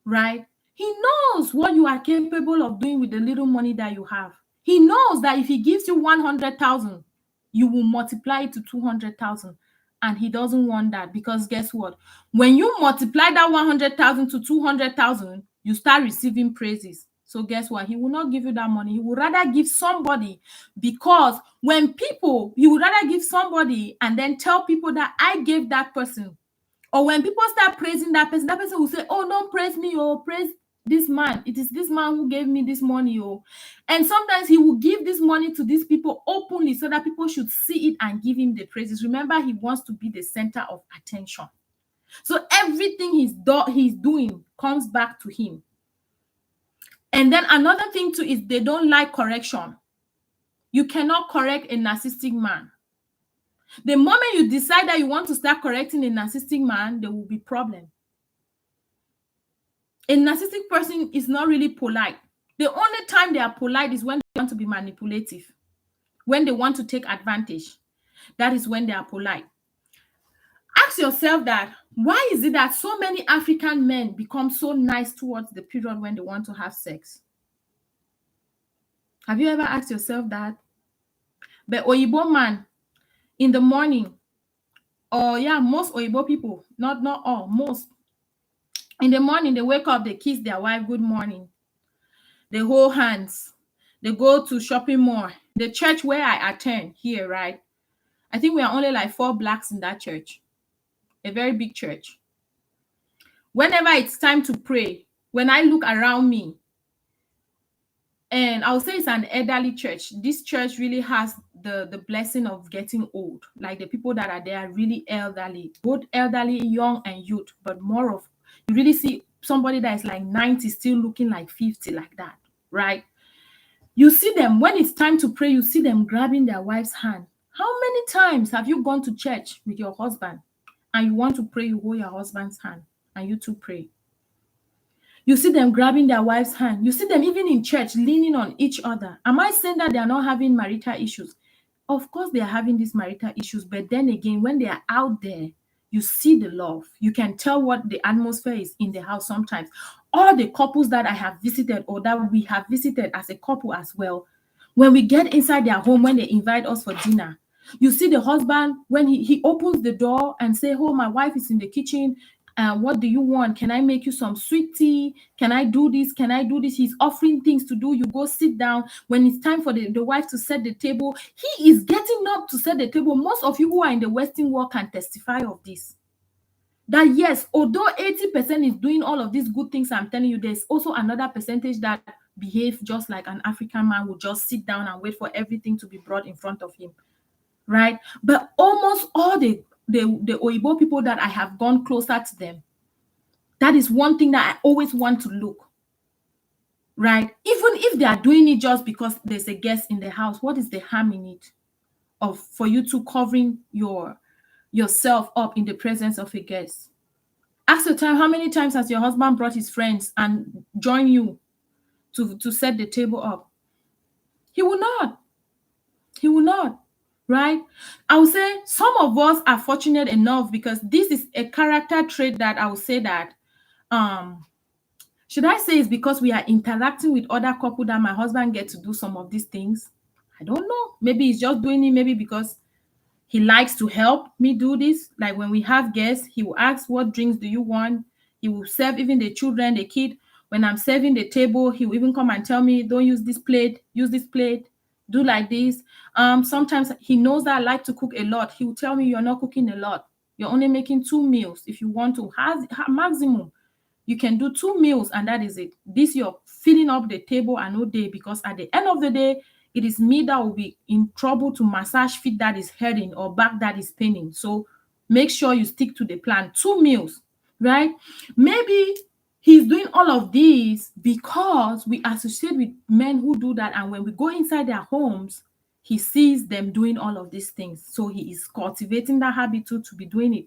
right? He knows what you are capable of doing with the little money that you have. He knows that if he gives you 100,000, you will multiply it to 200,000. And he doesn't want that, because guess what? When you multiply that 100,000 to 200,000, you start receiving praises. So guess what? He will not give you that money. He would rather give somebody, because he would rather give somebody and then tell people that I gave that person. Or when people start praising that person will say, oh, don't praise me, or praise this man, it is this man who gave me this money, oh. And sometimes he will give this money to these people openly so that people should see it and give him the praises. Remember, he wants to be the center of attention. So everything he's doing comes back to him. And then another thing too is they don't like correction. You cannot correct a narcissistic man. The moment you decide that you want to start correcting a narcissistic man, there will be problem. A narcissistic person is not really polite. The only time they are polite is when they want to be manipulative, when they want to take advantage. That is when they are polite. Ask yourself that, why is it that so many African men become so nice towards the period when they want to have sex? Have you ever asked yourself that? But Oyibo man, in the morning, or most Oyibo people, not all, most, in the morning, they wake up, they kiss their wife, good morning. They hold hands. They go to shopping mall. The church where I attend here, right? I think we are only like 4 blacks in that church. A very big church. Whenever it's time to pray, when I look around me, and I'll say it's an elderly church. This church really has the blessing of getting old. Like the people that are there are really elderly, both elderly, young, and youth, but more of, you really see somebody that is like 90 still looking like 50, like that, right? You see them, when it's time to pray, you see them grabbing their wife's hand. How many times have you gone to church with your husband and you want to pray, you hold your husband's hand and you two pray? You see them grabbing their wife's hand. You see them even in church leaning on each other. Am I saying that they are not having marital issues? Of course they are having these marital issues, but then again, when they are out there, you see the love. You can tell what the atmosphere is in the house sometimes. All the couples that I have visited or that we have visited as a couple as well, when we get inside their home, when they invite us for dinner, you see the husband, when he opens the door and say, oh, my wife is in the kitchen. What do you want? Can I make you some sweet tea? Can I do this? Can I do this? He's offering things to do. You go sit down. When it's time for the wife to set the table, he is getting up to set the table. Most of you who are in the Western world can testify of this. That yes, although 80% is doing all of these good things I'm telling you, there's also another percentage that behave just like an African man would just sit down and wait for everything to be brought in front of him, right? But almost all the Oyibo people that I have gone closer to them, that is one thing that I always want to look, right? Even if they are doing it just because there's a guest in the house, what is the harm in it of for you to covering yourself up in the presence of a guest? Ask your time, how many times has your husband brought his friends and join you to set the table up? He will not. He will not. Right? I would say some of us are fortunate enough because this is a character trait that I would say that, should I say it's because we are interacting with other couple that my husband gets to do some of these things? I don't know. Maybe he's just doing it maybe because he likes to help me do this. Like when we have guests, he will ask, what drinks do you want? He will serve even the children, the kid. When I'm serving the table, he will even come and tell me, don't use this plate, use this plate. Do like this. Sometimes he knows that I like to cook a lot. He will tell me you're not cooking a lot. You're only making 2 meals. If you want to have maximum, you can do 2 meals and that is it. This you're filling up the table and no day, because at the end of the day, it is me that will be in trouble to massage feet that is hurting or back that is paining. So make sure you stick to the plan. 2 meals, right? Maybe he's doing all of these because we associate with men who do that. And when we go inside their homes, he sees them doing all of these things. So he is cultivating that habit to be doing it.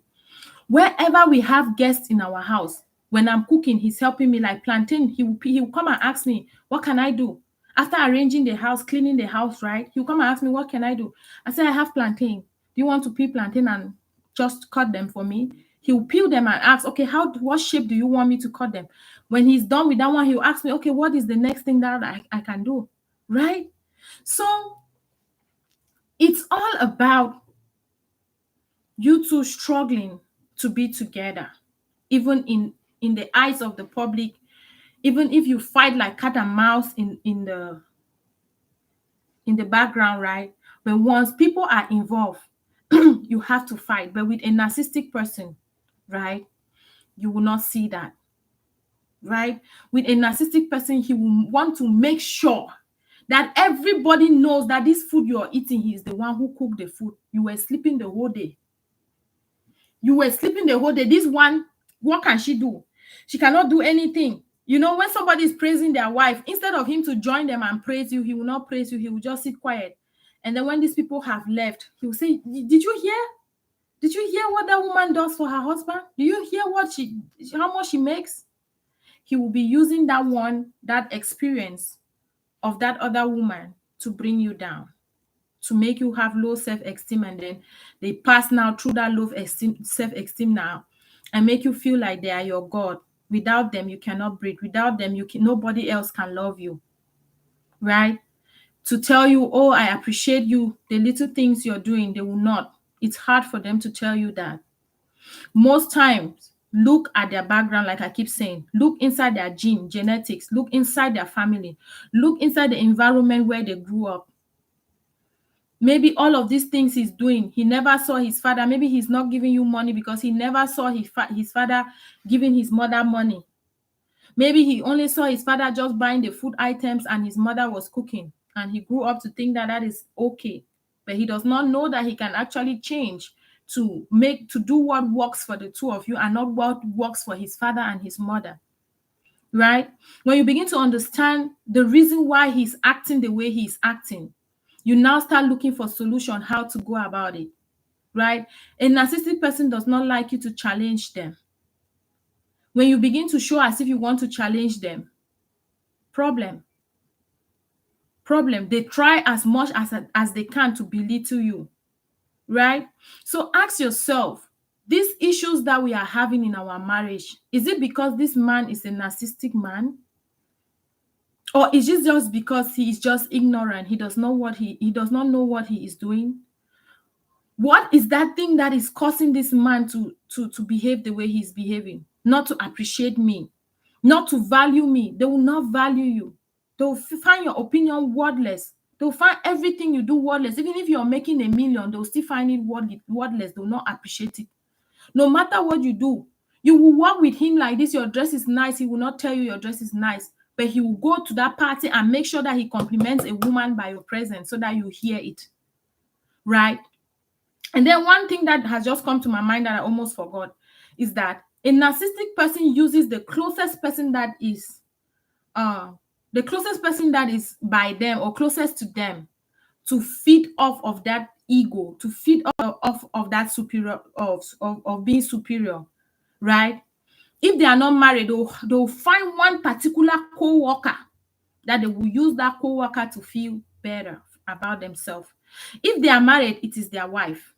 Wherever we have guests in our house, when I'm cooking, he's helping me like plantain. He will come and ask me, what can I do? After arranging the house, cleaning the house, right? He'll come and ask me, what can I do? I say, I have plantain. Do you want to peel plantain and just cut them for me? He'll peel them and ask, okay, what shape do you want me to cut them? When he's done with that one, he'll ask me, okay, what is the next thing that I can do, right? So it's all about you two struggling to be together, even in the eyes of the public, even if you fight like cat and mouse in the background, right? But once people are involved, you have to fight. But with a narcissistic person, right, you will not see that. right? With a narcissistic person, he will want to make sure that everybody knows that this food you're eating, he is the one who cooked the food. You were sleeping the whole day. You were sleeping the whole day. This one, what can she do? She cannot do anything. You know, when somebody is praising their wife, instead of him to join them and praise you, he will not praise you. He will just sit quiet. And then when these people have left, he will say, did you hear? Did you hear what that woman does for her husband? Do you hear how much she makes? He will be using that experience of that other woman to bring you down, to make you have low self-esteem, and then they pass now through that low self-esteem now and make you feel like they are your God. Without them, you cannot breathe. Without them, nobody else can love you, right? To tell you, oh, I appreciate you, the little things you're doing, they will not. It's hard for them to tell you that. Most times, look at their background, like I keep saying. Look inside their genetics. Look inside their family. Look inside the environment where they grew up. Maybe all of these things he's doing, he never saw his father. Maybe he's not giving you money because he never saw his father giving his mother money. Maybe he only saw his father just buying the food items and his mother was cooking. And he grew up to think that that is okay. But he does not know that he can actually change to do what works for the two of you and not what works for his father and his mother. Right? When you begin to understand the reason why he's acting the way he's acting, you now start looking for solution, how to go about it, right? A narcissistic person does not like you to challenge them. When you begin to show as if you want to challenge them, problem. They try as much as they can to belittle you, right? So ask yourself, these issues that we are having in our marriage, is it because this man is a narcissistic man? Or is it just because he is just ignorant? He does not know what he is doing. What is that thing that is causing this man to behave the way he's behaving? Not to appreciate me, not to value me. They will not value you. They will find your opinion worthless. They will find everything you do worthless. Even if you're making $1 million, they'll still find it worthless. They will not appreciate it. No matter what you do, you will walk with him like this. Your dress is nice. He will not tell you your dress is nice. But he will go to that party and make sure that he compliments a woman by your presence so that you hear it, right? And then one thing that has just come to my mind that I almost forgot is that a narcissistic person uses the closest person that is by them or closest to them to feed off of that ego, to feed off of that superior of being superior, right? If they are not married, they'll find one particular co-worker that they will use that co-worker to feel better about themselves. If they are married, it is their wife.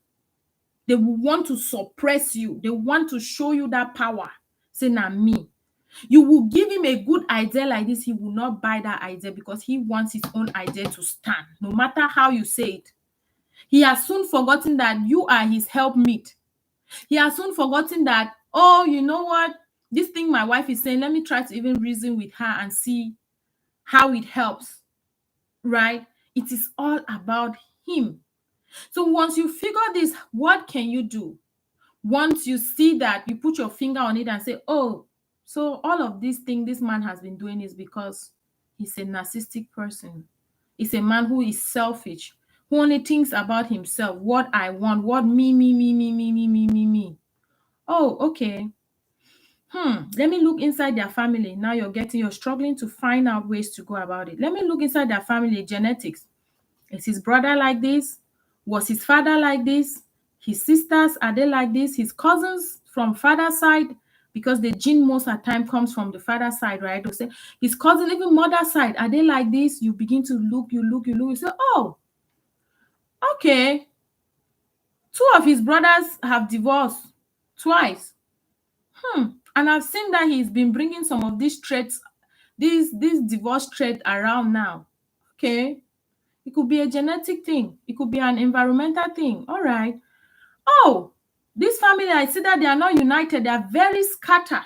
They will want to suppress you. They want to show you that power. Say, now me. You will give him a good idea like this, he will not buy that idea because he wants his own idea to stand, no matter how you say it. He has soon forgotten that you are his helpmeet. He has soon forgotten that, oh, you know what? This thing my wife is saying, let me try to even reason with her and see how it helps, right? It is all about him. So once you figure this, what can you do? Once you see that, you put your finger on it and say, oh, so all of these things this man has been doing is because he's a narcissistic person. He's a man who is selfish, who only thinks about himself, what I want, what me. Oh, okay. Let me look inside their family. Now you're struggling to find out ways to go about it. Let me look inside their family genetics. Is his brother like this? Was his father like this? His sisters, are they like this? His cousins from father's side, because the gene most of the time comes from the father's side, right? They'll say his cousin, even mother's side, are they like this? You begin to look, you say, oh, okay. 2 of his brothers have divorced twice. And I've seen that he's been bringing some of these traits, these divorce traits around now. Okay. It could be a genetic thing. It could be an environmental thing. All right. Oh, this family, I see that they are not united. They are very scattered.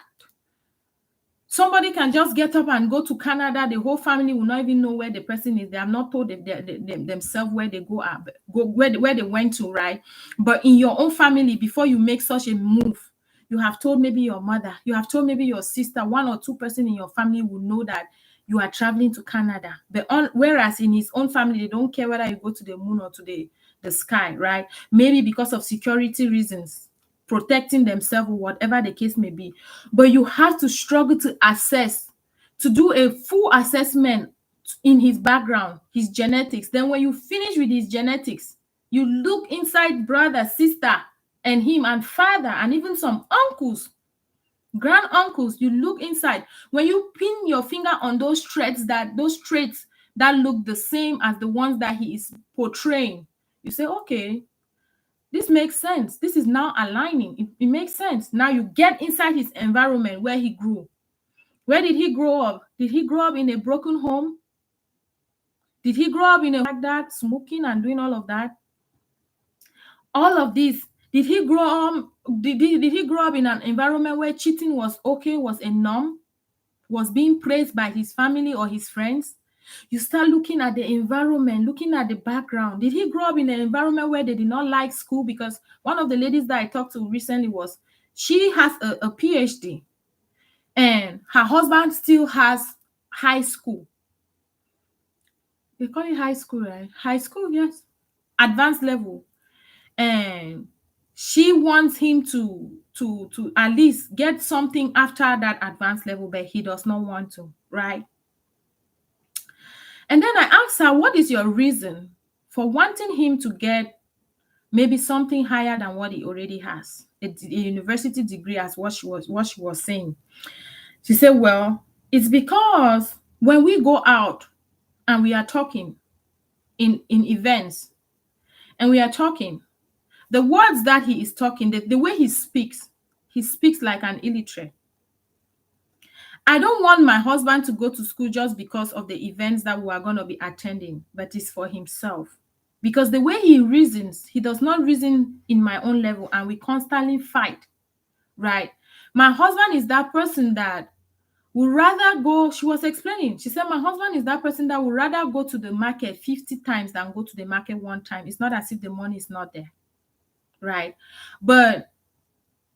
Somebody can just get up and go to Canada. The whole family will not even know where the person is. They have not told themselves where they where they went to, right? But in your own family, before you make such a move, You have told maybe your mother, you have told maybe your sister, one or two person in your family will know that you are traveling to Canada. Whereas in his own family, they don't care whether you go to the moon or to the sky, right? Maybe because of security reasons, protecting themselves or whatever the case may be. But you have to struggle to assess, to do a full assessment in his background, his genetics. Then when you finish with his genetics, you look inside brother, sister, and him, and father, and even some uncles, grand uncles. You look inside. When you pin your finger on those traits that look the same as the ones that he is portraying, you say, okay, this makes sense. This is now aligning. It makes sense. Now you get inside his environment where he grew. Where did he grow up? Did he grow up in a broken home? Did he grow up in a like that, smoking and doing all of that? All of this. Did he grow up? Did he grow up in an environment where cheating was okay, was a norm, was being praised by his family or his friends? You start looking at the environment, looking at the background. Did he grow up in an environment where they did not like school? Because one of the ladies that I talked to recently she has a PhD, and her husband still has high school. They call it high school, right? High school, yes. Advanced level. And she wants him to at least get something after that advanced level, but he does not want to, right? And then I asked her, what is your reason for wanting him to get maybe something higher than what he already has, a university degree, as what she was saying. She said, well, it's because when we go out and we are talking in events, and we are talking, the words that he is talking, the way he speaks like an illiterate. I don't want my husband to go to school just because of the events that we are going to be attending, but it's for himself. Because the way he reasons, he does not reason in my own level, and we constantly fight, right? My husband is that person that would rather go, she was explaining, she said, my husband is that person that would rather go to the market 50 times than go to the market one time. It's not as if the money is not there, right? But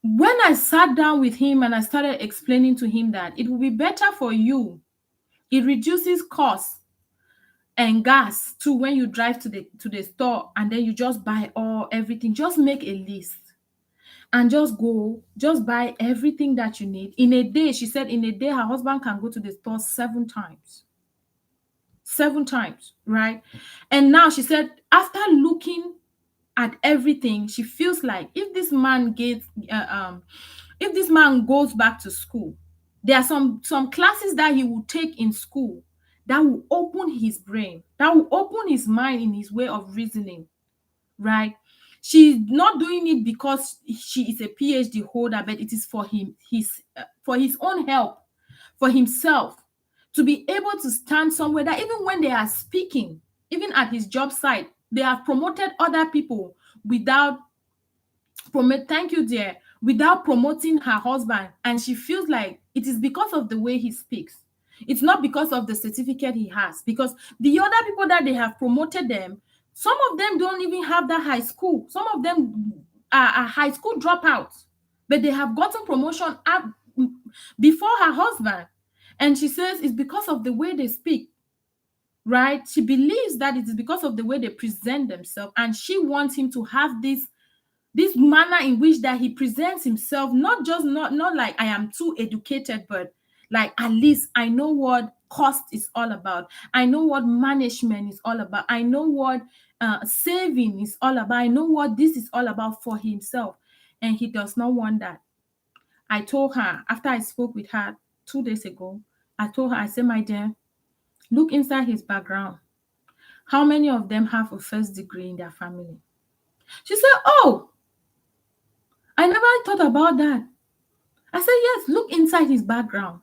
when I sat down with him and I started explaining to him that it will be better for you, it reduces costs and gas too when you drive to the store, and then you just buy everything. Just make a list and just buy everything that you need. In a day, she said, in a day, her husband can go to the store 7 times. 7 times, right? And now she said, after looking at everything, she feels like if this man goes back to school, there are some classes that he will take in school that will open his brain, that will open his mind in his way of reasoning, right? She's not doing it because she is a PhD holder, but it is for his own help, for himself, to be able to stand somewhere that even when they are speaking, even at his job site, they have promoted other people without promoting her husband. And she feels like it is because of the way he speaks. It's not because of the certificate he has, because the other people that they have promoted them, some of them don't even have that high school. Some of them are high school dropouts, but they have gotten promotion before her husband. And she says it's because of the way they speak, right? She believes that it is because of the way they present themselves, and she wants him to have this manner in which that he presents himself, not like I am too educated, but like at least I know what cost is all about. I know what management is all about. I know what saving is all about. I know what this is all about for himself. And he does not want that. I told her, after I spoke with her 2 days ago, I told her, I said, my dear, look inside his background. How many of them have a first degree in their family? She said, oh, I never thought about that. I said, yes, look inside his background.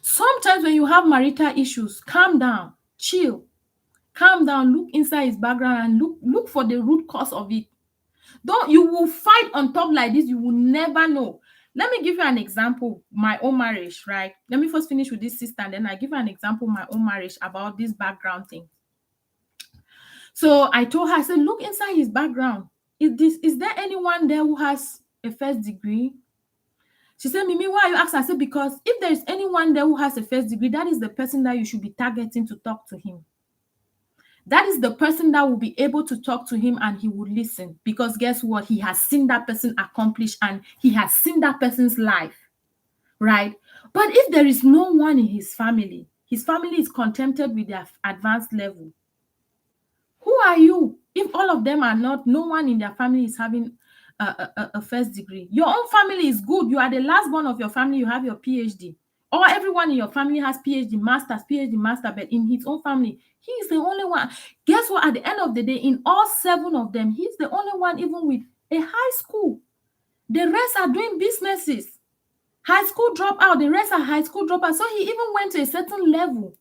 Sometimes when you have marital issues, calm down, chill, calm down, look inside his background and look for the root cause of it. You will fight on top like this, you will never know. Let me give you an example, my own marriage, right? Let me first finish with this sister, and then I give you an example, my own marriage, about this background thing. So I told her, I said, look inside his background. Is there anyone there who has a first degree? She said, Mimi, why are you asking? I said, because if there is anyone there who has a first degree, that is the person that you should be targeting to talk to him. That is the person that will be able to talk to him and he will listen. Because guess what? He has seen that person accomplish and he has seen that person's life, right? But if there is no one in his family is contented with their advanced level. Who are you? If all of them are not, no one in their family is having a first degree. Your own family is good. You are the last born of your family. You have your PhD. Or everyone in your family has PhD, master, but in his own family, he is the only one. Guess what? At the end of the day, in all 7 of them, he's the only one even with a high school. The rest are doing businesses. High school dropout. The rest are high school dropout. So he even went to a certain level.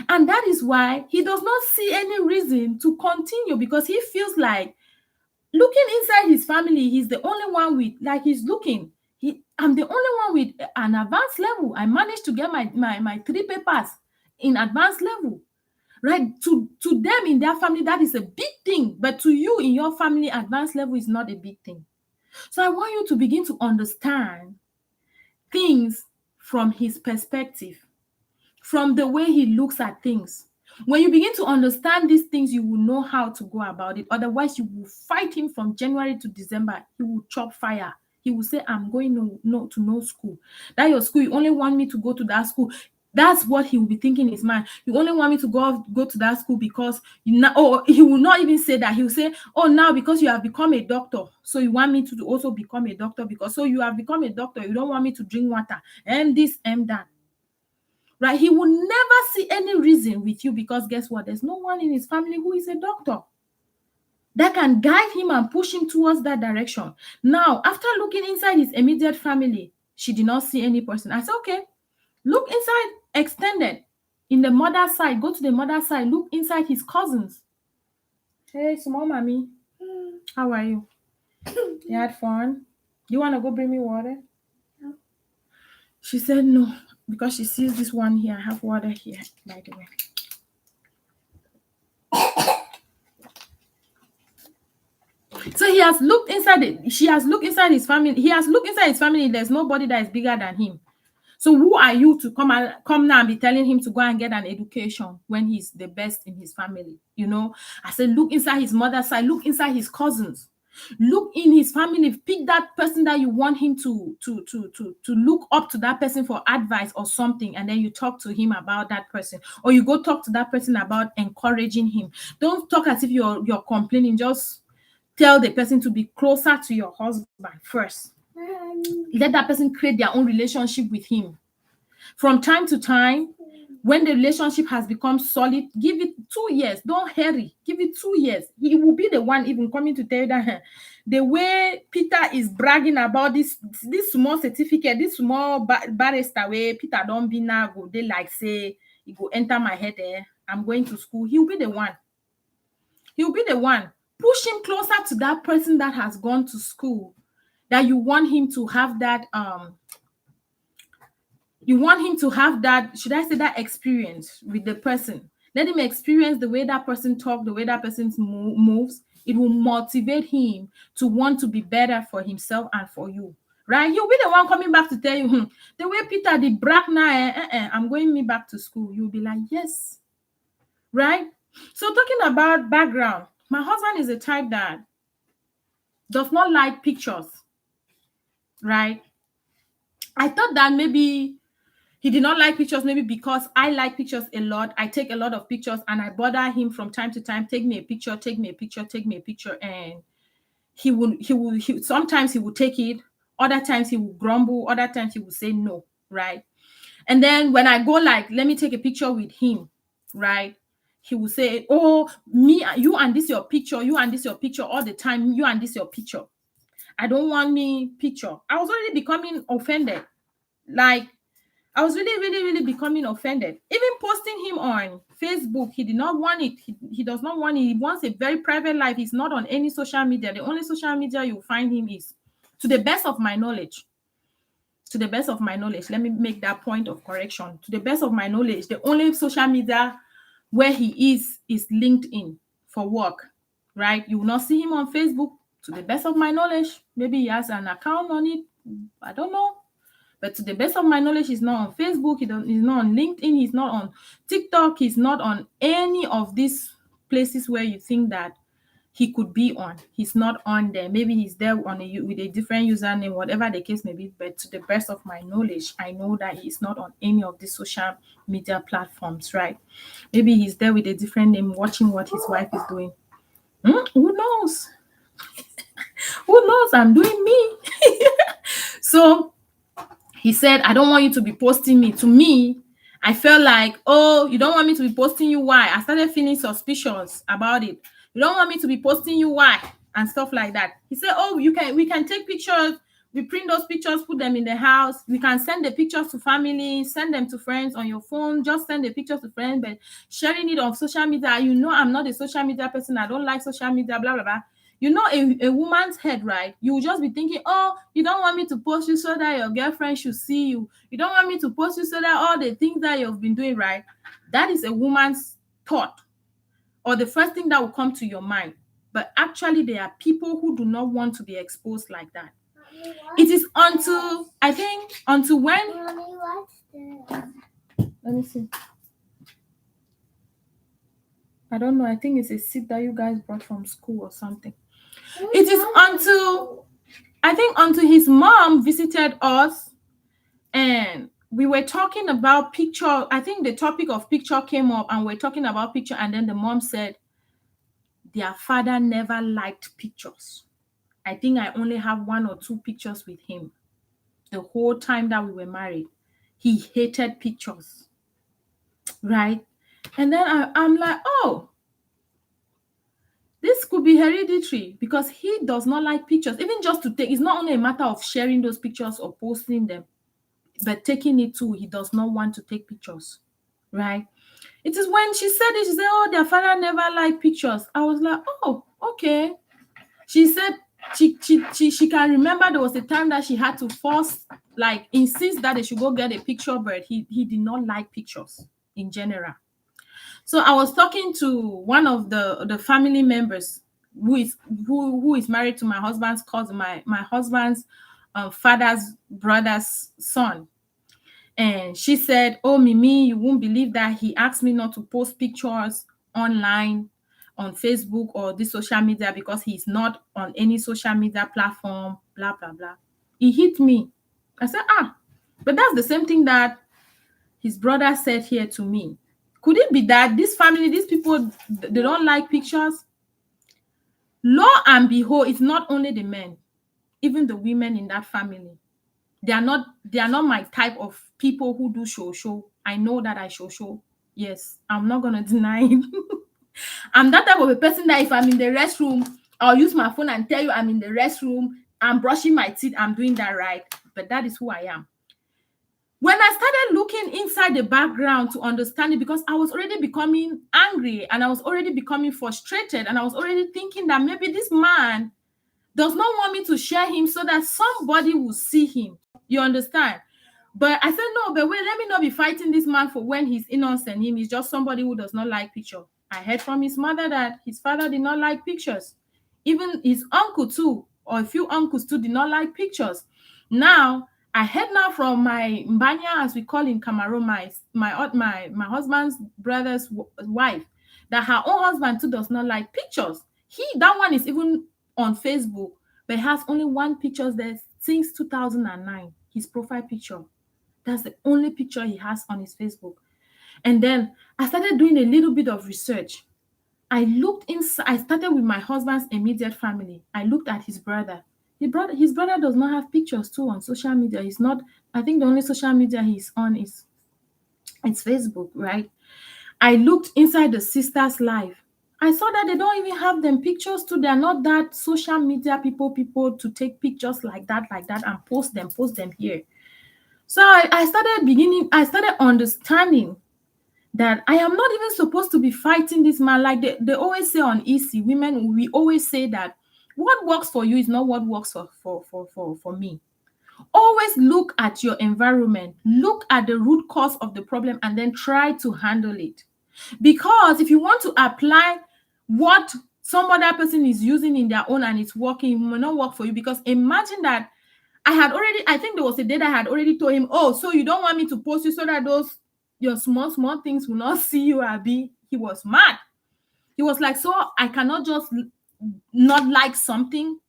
And that is why he does not see any reason to continue, because he feels like looking inside his family, he's the only one with, like, he's looking. I'm the only one with an advanced level. I managed to get my 3 papers in advanced level, right? To them in their family, that is a big thing. But to you in your family, advanced level is not a big thing. So I want you to begin to understand things from his perspective, from the way he looks at things. When you begin to understand these things, you will know how to go about it. Otherwise, you will fight him from January to December. He will chop fire. He will say, I'm going to no school. That your school, you only want me to go to that school. That's what he will be thinking in his mind. You only want me to go to that school because or he will not even say that. He will say, oh, now because you have become a doctor, so you want me to also become a doctor, because so you have become a doctor, you don't want me to drink water and this and that. Right? He will never see any reason with you, because guess what? There's no one in his family who is a doctor that can guide him and push him towards that direction. Now, after looking inside his immediate family, she did not see any person. I said, okay, look inside extended. In the mother's side, go to the mother's side, look inside his cousins. Hey, small mommy, how are you? You had fun? You want to go bring me water? No. She said no, because she sees this one here. I have water here, by the way. So he has looked inside it. She has looked inside his family. He has looked inside his family. There's nobody that is bigger than him. So who are you to come now and be telling him to go and get an education when he's the best in his family? You know, I said, look inside his mother's side, look inside his cousins, look in his family, pick that person that you want him to look up to, that person for advice or something, and then you talk to him about that person, or you go talk to that person about encouraging him. Don't talk as if you're complaining. Just tell the person to be closer to your husband first. Let that person create their own relationship with him. From time to time, when the relationship has become solid, give it 2 years. Don't hurry. Give it 2 years. He will be the one even coming to tell you that the way Peter is bragging about this small certificate, this small barrister where Peter don't be now, go they like say, he go enter my head there. I'm going to school. He'll be the one. He'll be the one. Push him closer to that person that has gone to school, that you want him to have that should I say, that experience with the person. Let him experience the way that person talks, the way that person moves. It will motivate him to want to be better for himself and for you, right? He'll be the one coming back to tell you, the way Peter did brag now, I'm going me back to school. You'll be like, yes, right? So talking about background, my husband is a type that does not like pictures, right? I thought that maybe he did not like pictures, maybe because I like pictures a lot. I take a lot of pictures and I bother him from time to time. Take me a picture. And he sometimes he will take it. Other times he will grumble. Other times he will say no, right? And then when I go like, let me take a picture with him, right? He will say, oh, me, you and this your picture, all the time, you and this your picture. I don't want me picture. I was already becoming offended. Like, I was really becoming offended. Even posting him on Facebook, he did not want it. He does not want it. He wants a very private life. He's not on any social media. The only social media you'll find him is, to the best of my knowledge, let me make that point of correction. To the best of my knowledge, the only social media where he is LinkedIn for work, right? You will not see him on Facebook, to the best of my knowledge. Maybe he has an account on it. I don't know. But to the best of my knowledge, he's not on Facebook, he's not on LinkedIn, he's not on TikTok, he's not on any of these places where you think that he could be on. He's not on there. Maybe he's there with a different username, whatever the case may be. But to the best of my knowledge, I know that he's not on any of the social media platforms, right? Maybe he's there with a different name, watching what his wife is doing. Who knows? Who knows? I'm doing me. So he said, I don't want you to be posting me. To me, I felt like, oh, you don't want me to be posting you? Why? I started feeling suspicious about it. You don't want me to be posting you? Why? And stuff like that. He said, oh, we can take pictures. We print those pictures, put them in the house. We can send the pictures to family, send them to friends on your phone. Just send the pictures to friends, but sharing it on social media, you know, I'm not a social media person. I don't like social media, blah, blah, blah. You know, a woman's head, right? You will just be thinking, oh, you don't want me to post you so that your girlfriend should see you. You don't want me to post you so that all the things that you've been doing, right? That is a woman's thought, or the first thing that will come to your mind. But actually, there are people who do not want to be exposed like that. It is until when. Let me see. I don't know. I think it's a seed that you guys brought from school or something. It is until his mom visited us and we were talking about picture. I think the topic of picture came up and we're talking about picture. And then the mom said their father never liked pictures. I think I only have 1 or 2 pictures with him. The whole time that we were married, he hated pictures. Right? And then I'm like, oh, this could be hereditary because he does not like pictures. Even just to take, it's not only a matter of sharing those pictures or posting them, but taking it too. He does not want to take pictures, right? It is when she said it, she said, oh, their father never liked pictures. I was like, oh, okay. She said she can remember there was a time that she had to insist that they should go get a picture bird. He did not like pictures in general. So I was talking to one of the family members who is married to my husband's cousin, my husband's father's brother's son. And she said, oh, Mimi, you won't believe that he asked me not to post pictures online on Facebook or this social media because he's not on any social media platform, blah, blah, blah. He hit me. I said, but that's the same thing that his brother said here to me. Could it be that this family, these people, they don't like pictures? Lo and behold, it's not only the men, even the women in that family. They are not my type of people who do show. I know that I show. Yes, I'm not gonna deny it. I'm that type of a person that if I'm in the restroom, I'll use my phone and tell you I'm in the restroom, I'm brushing my teeth, I'm doing that right. But that is who I am. When I started looking inside the background to understand it, because I was already becoming angry and I was already becoming frustrated and I was already thinking that maybe this man does not want me to share him so that somebody will see him. You understand? But I said, no, but wait, let me not be fighting this man for when he's innocent. Him is just somebody who does not like picture. I heard from his mother that his father did not like pictures. Even his uncle too, or a few uncles too, did not like pictures. Now, I heard now from my Mbanya, as we call in Cameroon, my husband's brother's wife, that her own husband too does not like pictures. That one is even on Facebook, but has only 1 picture there since 2009. His profile picture. That's the only picture he has on his Facebook. And then I started doing a little bit of research. I looked inside. I started with my husband's immediate family. I looked at his brother. His brother does not have pictures too on social media. He's not. I think the only social media he's on is it's Facebook, right? I looked inside the sister's life. I saw that they don't even have them pictures too. They're not that social media people to take pictures like that and post them here. So I started understanding that I am not even supposed to be fighting this man. Like they always say on EC, women, we always say that what works for you is not what works for me. Always look at your environment, look at the root cause of the problem, and then try to handle it. Because if you want to apply what some other person is using in their own and it's working, it will not work for you. Because imagine that I think there was a day that I had already told him, oh, so you don't want me to post you so that those your small, small things will not see you, Abby. He was mad. He was like, so I cannot just not like something.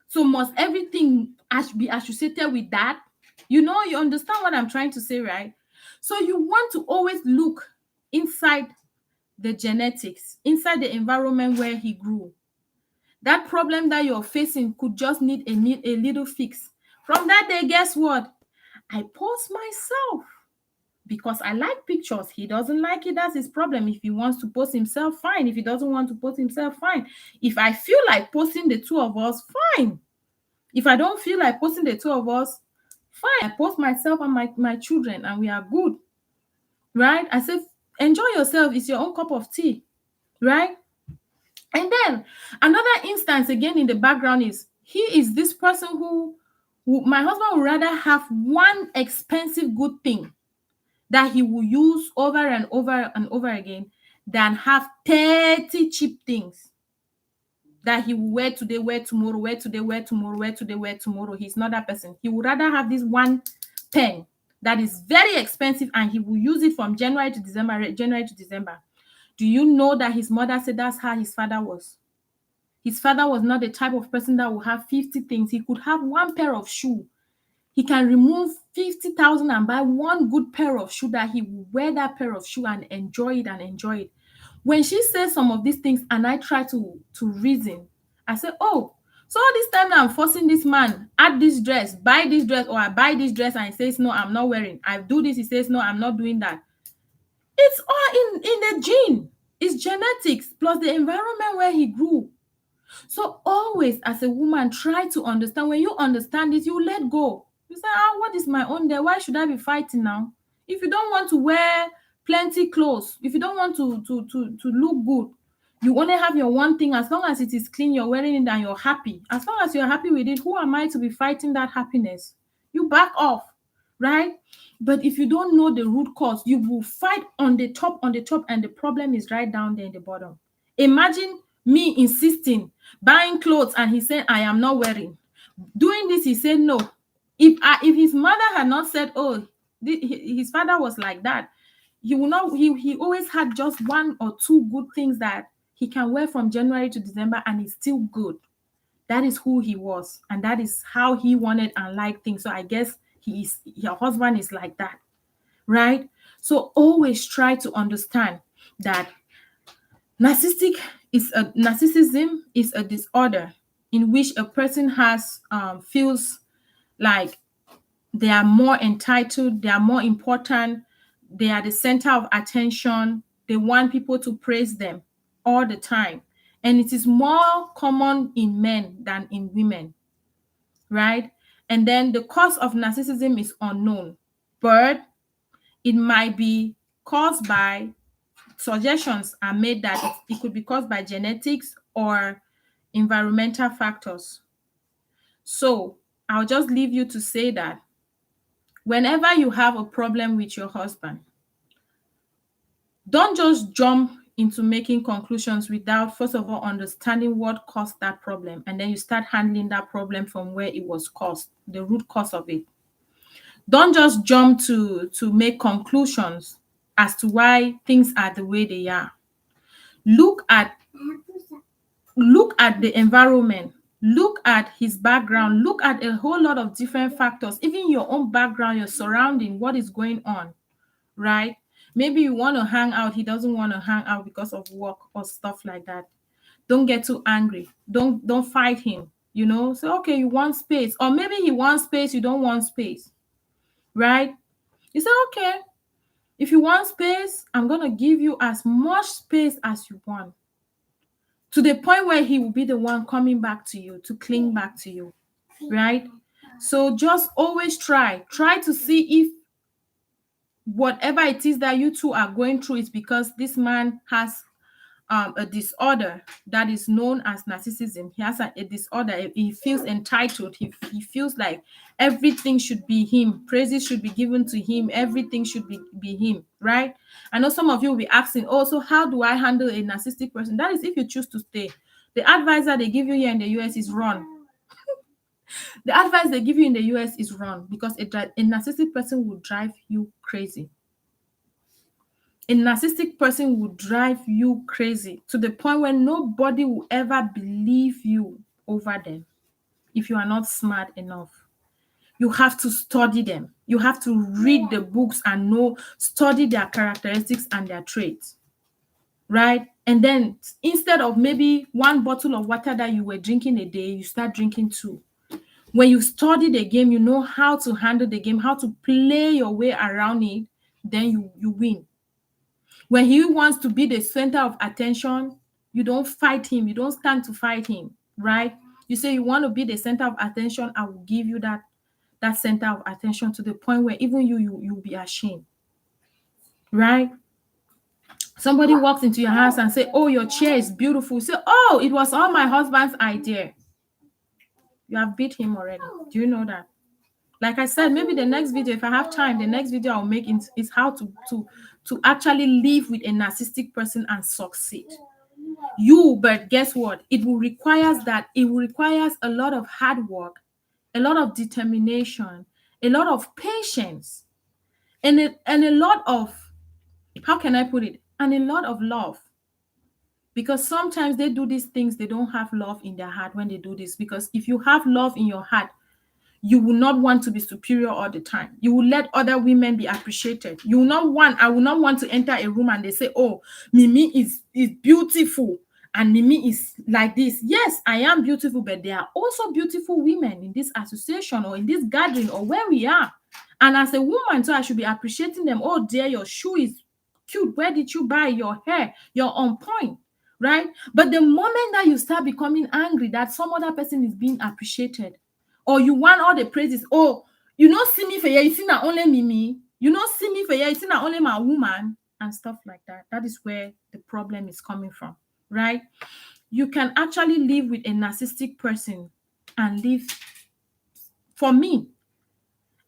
So must everything be associated with that? You understand what I'm trying to say, right? So you want to always look inside the genetics, inside the environment where he grew. That problem that you're facing could just need a little fix. From that day, guess what? I post myself because I like pictures. He doesn't like it. That's his problem. If he wants to post himself, fine. If he doesn't want to post himself, fine. If I feel like posting the two of us, fine. If I don't feel like posting the two of us, fine. I post myself and my children and we are good. Right? I say, enjoy yourself. It's your own cup of tea. Right? And then another instance again in the background is he is this person who my husband would rather have one expensive good thing that he will use over and over and over again than have 30 cheap things that he will wear today, wear tomorrow, wear today, wear tomorrow, wear today, wear tomorrow. He's not that person. He would rather have this one pen that is very expensive and he will use it from January to December, January to December. Do you know that his mother said that's how his father was? His father was not the type of person that will have 50 things. He could have one pair of shoe. He can remove 50,000 and buy one good pair of shoe that he will wear that pair of shoe and enjoy it and enjoy it. When she says some of these things and I try to reason, I say, oh, so all this time I'm forcing this man, add this dress, buy this dress, or I buy this dress and he says, no, I'm not wearing. I do this, he says, no, I'm not doing that. It's all in the gene. It's genetics plus the environment where he grew. So always as a woman, try to understand. When you understand it, you let go. You say, what is my own there? Why should I be fighting now? If you don't want to wear plenty clothes, if you don't want to look good, you only have your one thing. As long as it is clean, you're wearing it and you're happy. As long as you're happy with it, who am I to be fighting that happiness? You back off, right? But if you don't know the root cause, you will fight on the top, and the problem is right down there in the bottom. Imagine me insisting, buying clothes, and he said, I am not wearing. Doing this, he said no. If his mother had not said, oh, his father was like that, he will not. He always had just one or two good things that he can wear from January to December, and he's still good. That is who he was, and that is how he wanted and liked things. So I guess your husband is like that, right? So always try to understand that narcissism is a disorder in which a person feels like they are more entitled, they are more important, they are the center of attention, they want people to praise them all the time. And it is more common in men than in women, right? And then the cause of narcissism is unknown, but it might be caused by, suggestions are made that it could be caused by genetics or environmental factors. So I'll just leave you to say that whenever you have a problem with your husband, don't just jump into making conclusions without first of all understanding what caused that problem, and then you start handling that problem from where it was caused, the root cause of it. Don't just jump to make conclusions as to why things are the way they are. Look at the environment, look at his background, look at a whole lot of different factors, even your own background, your surrounding, what is going on, right? Maybe you want to hang out, he doesn't want to hang out because of work or stuff like that. Don't get too angry. Don't fight him, say, okay, you want space, or maybe he wants space, you don't want space, right? You say, okay, if you want space, I'm going to give you as much space as you want, to the point where he will be the one coming back to you, to cling back to you, right? So just always try to see if whatever it is that you two are going through is because this man has a disorder that is known as narcissism. He has a disorder. He feels entitled. He feels like everything should be him. Praises should be given to him. Everything should be him, right? I know some of you will be asking, oh, so how do I handle a narcissistic person? That is if you choose to stay. The advisor they give you here in the US is run. The advice they give you in the US is wrong because a narcissistic person will drive you crazy. A narcissistic person will drive you crazy to the point where nobody will ever believe you over them if you are not smart enough. You have to study them. You have to read the books and study their characteristics and their traits, right? And then instead of maybe one bottle of water that you were drinking a day, you start drinking two. When you study the game, you know how to handle the game, how to play your way around it, then you win. When he wants to be the center of attention, you don't fight him. You don't stand to fight him, right? You say you want to be the center of attention, I will give you that center of attention to the point where even you'll be ashamed, right? Somebody walks into your house and say, oh, your chair is beautiful. Say, oh, it was all my husband's idea. You have beat him already. Do you know that? Like I said, maybe the next video, if I have time, the next video I'll make is how to actually live with a narcissistic person and succeed. But guess what? It will requires a lot of hard work, a lot of determination, a lot of patience, and a lot of, how can I put it? And a lot of love. Because sometimes they do these things, they don't have love in their heart when they do this. Because if you have love in your heart, you will not want to be superior all the time. You will let other women be appreciated. I will not want to enter a room and they say, oh, Mimi is beautiful and Mimi is like this. Yes, I am beautiful, but there are also beautiful women in this association or in this gathering or where we are. And as a woman, so I should be appreciating them. Oh dear, your shoe is cute. Where did you buy your hair? You're on point, right? But the moment that you start becoming angry that some other person is being appreciated, or you want all the praises, oh, you don't see me for here, you see not only Mimi, you don't see me for here, you see not only my woman, and stuff like that. That is where the problem is coming from, right? You can actually live with a narcissistic person and live. For me,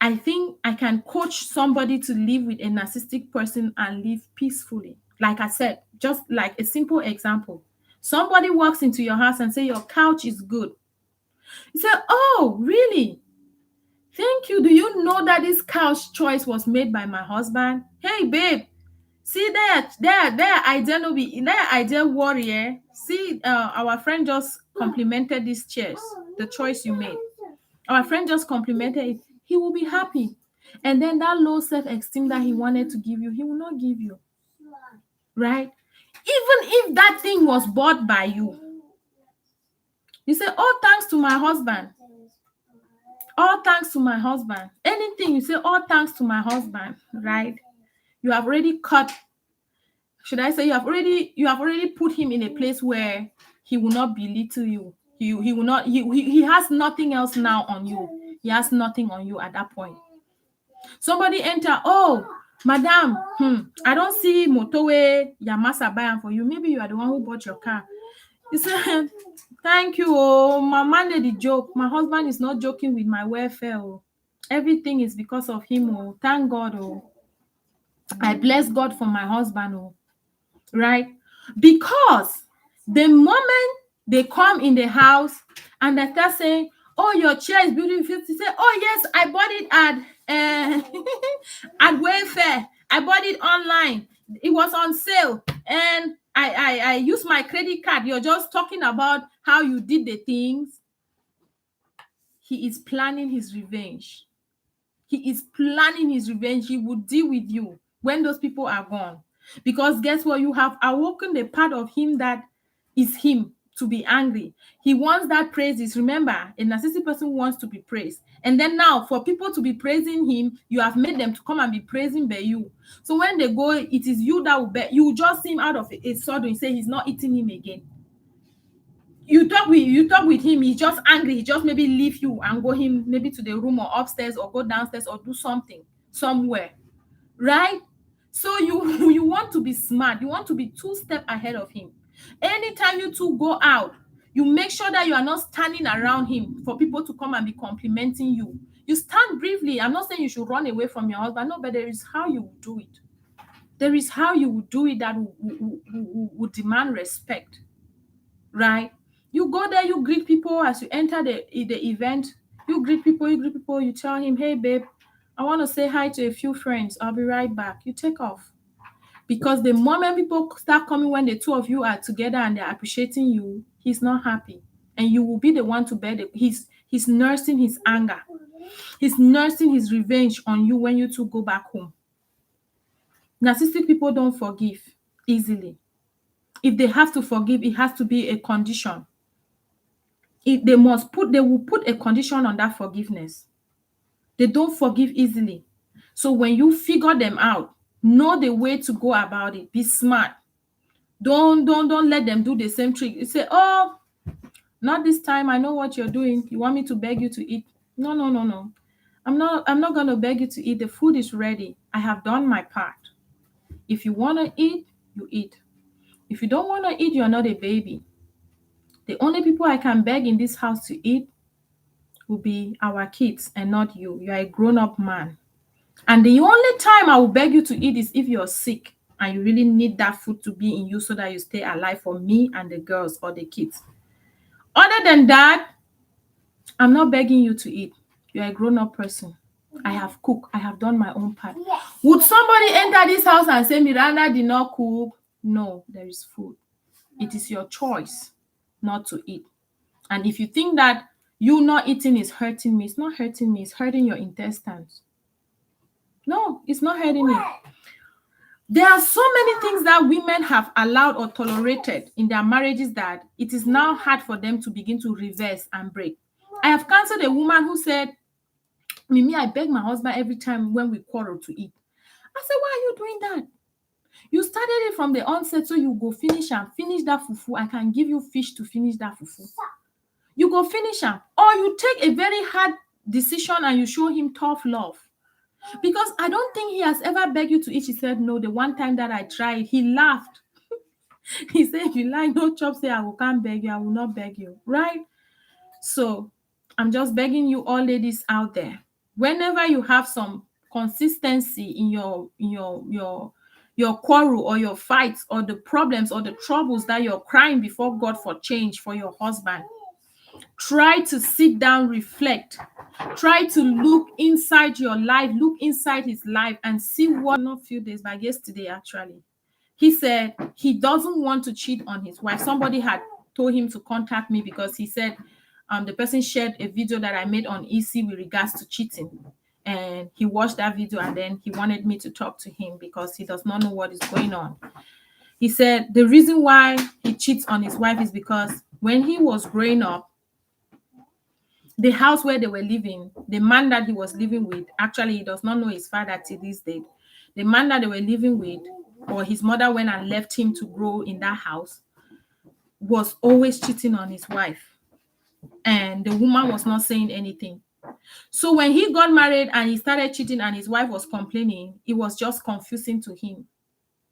I think I can coach somebody to live with a narcissistic person and live peacefully. Like I said, just like a simple example. Somebody walks into your house and say your couch is good. You say, oh, really? Thank you. Do you know that this couch choice was made by my husband? Hey, babe, see that, there, ideal warrior. See, our friend just complimented these chairs, the choice you made. Our friend just complimented it. He will be happy. And then that low self-esteem that he wanted to give you, he will not give you. Right? Even if that thing was bought by you, you say, oh, thanks to my husband. All thanks to my husband. Anything you say, all thanks to my husband, right? You have already cut. Should I say you have already put him in a place where he will not belittle you. He will not. He has nothing else now on you. He has nothing on you at that point. Somebody enter. Oh, madam, I don't see motorway Yamasa buying for you. Maybe you are the one who bought your car. You say, thank you. Oh, my man did the joke. My husband is not joking with my welfare. Oh. Everything is because of him. Oh, thank God. Oh, I bless God for my husband. Oh, right? Because the moment they come in the house and they start saying, oh, your chair is beautiful, you say, oh, yes, I bought it at Wayfair. I bought it online. It was on sale. And I used my credit card. You're just talking about how you did the things. He is planning his revenge. He is planning his revenge. He will deal with you when those people are gone. Because guess what? You have awoken the part of him that is him to be angry. He wants that praises. Remember, a narcissistic person wants to be praised. And then now, for people to be praising him, you have made them to come and be praising by you. So when they go, it is you that will bet. You just see him out of a sudden, say he's not eating him again. You talk with him, he's just angry. He just maybe leave you and go him maybe to the room or upstairs or go downstairs or do something somewhere, right? So you want to be smart. You want to be 2 steps ahead of him. Anytime you two go out, you make sure that you are not standing around him for people to come and be complimenting you. You stand briefly. I'm not saying you should run away from your husband. No, but there is how you will do it. There is how you will do it that will demand respect, right? You go there, you greet people as you enter the event. You greet people, you tell him, hey babe, I want to say hi to a few friends. I'll be right back. You take off. Because the moment people start coming when the two of you are together and they're appreciating you, he's not happy. And you will be the one to bear he's nursing his anger. He's nursing his revenge on you when you two go back home. Narcissistic people don't forgive easily. If they have to forgive, it has to be a condition. They will put a condition on that forgiveness. They don't forgive easily. So when you figure them out, know the way to go about it. Be smart. Don't let them do the same trick. You say, oh, not this time. I know what you're doing. You want me to beg you to eat? No, no, no, no. I'm not gonna beg you to eat. The food is ready. I have done my part. If you wanna eat, you eat. If you don't wanna eat, you're not a baby. The only people I can beg in this house to eat will be our kids and not you. You are a grown-up man. And the only time I will beg you to eat is if you're sick and you really need that food to be in you so that you stay alive for me and the girls or the kids. Other than that, I'm not begging you to eat. You're a grown-up person. I have cooked. I have done my own part. Yes. Would somebody enter this house and say Miranda did not cook? No, there is food. It is your choice not to eat. And if you think that you not eating is hurting me, it's not hurting me. It's hurting your intestines. No, it's not hurting me. There are so many things that women have allowed or tolerated in their marriages that it is now hard for them to begin to reverse and break. I have counseled a woman who said, Mimi, I beg my husband every time when we quarrel to eat. I said, why are you doing that? You started it from the onset, so you go finish that fufu. I can give you fish to finish that fufu. You go finish them. Or you take a very hard decision and you show him tough love. Because I don't think he has ever begged you to eat. He said, no, the one time that I tried, he laughed. He said, if you like no chop, say I can't beg you, I will not beg you. Right? So I'm just begging you all ladies out there. Whenever you have some consistency in your quarrel or your fights or the problems or the troubles that you're crying before God for change for your husband, try to sit down, reflect. Try to look inside your life, look inside his life and see what, not a few days, but yesterday actually. He said he doesn't want to cheat on his wife. Somebody had told him to contact me because he said the person shared a video that I made on EC with regards to cheating. And he watched that video and then he wanted me to talk to him because he does not know what is going on. He said the reason why he cheats on his wife is because when he was growing up, the house where they were living, the man that he was living with, actually he does not know his father till this day. The man that they were living with, or his mother went and left him to grow in that house, was always cheating on his wife. And the woman was not saying anything. So when he got married and he started cheating and his wife was complaining, it was just confusing to him,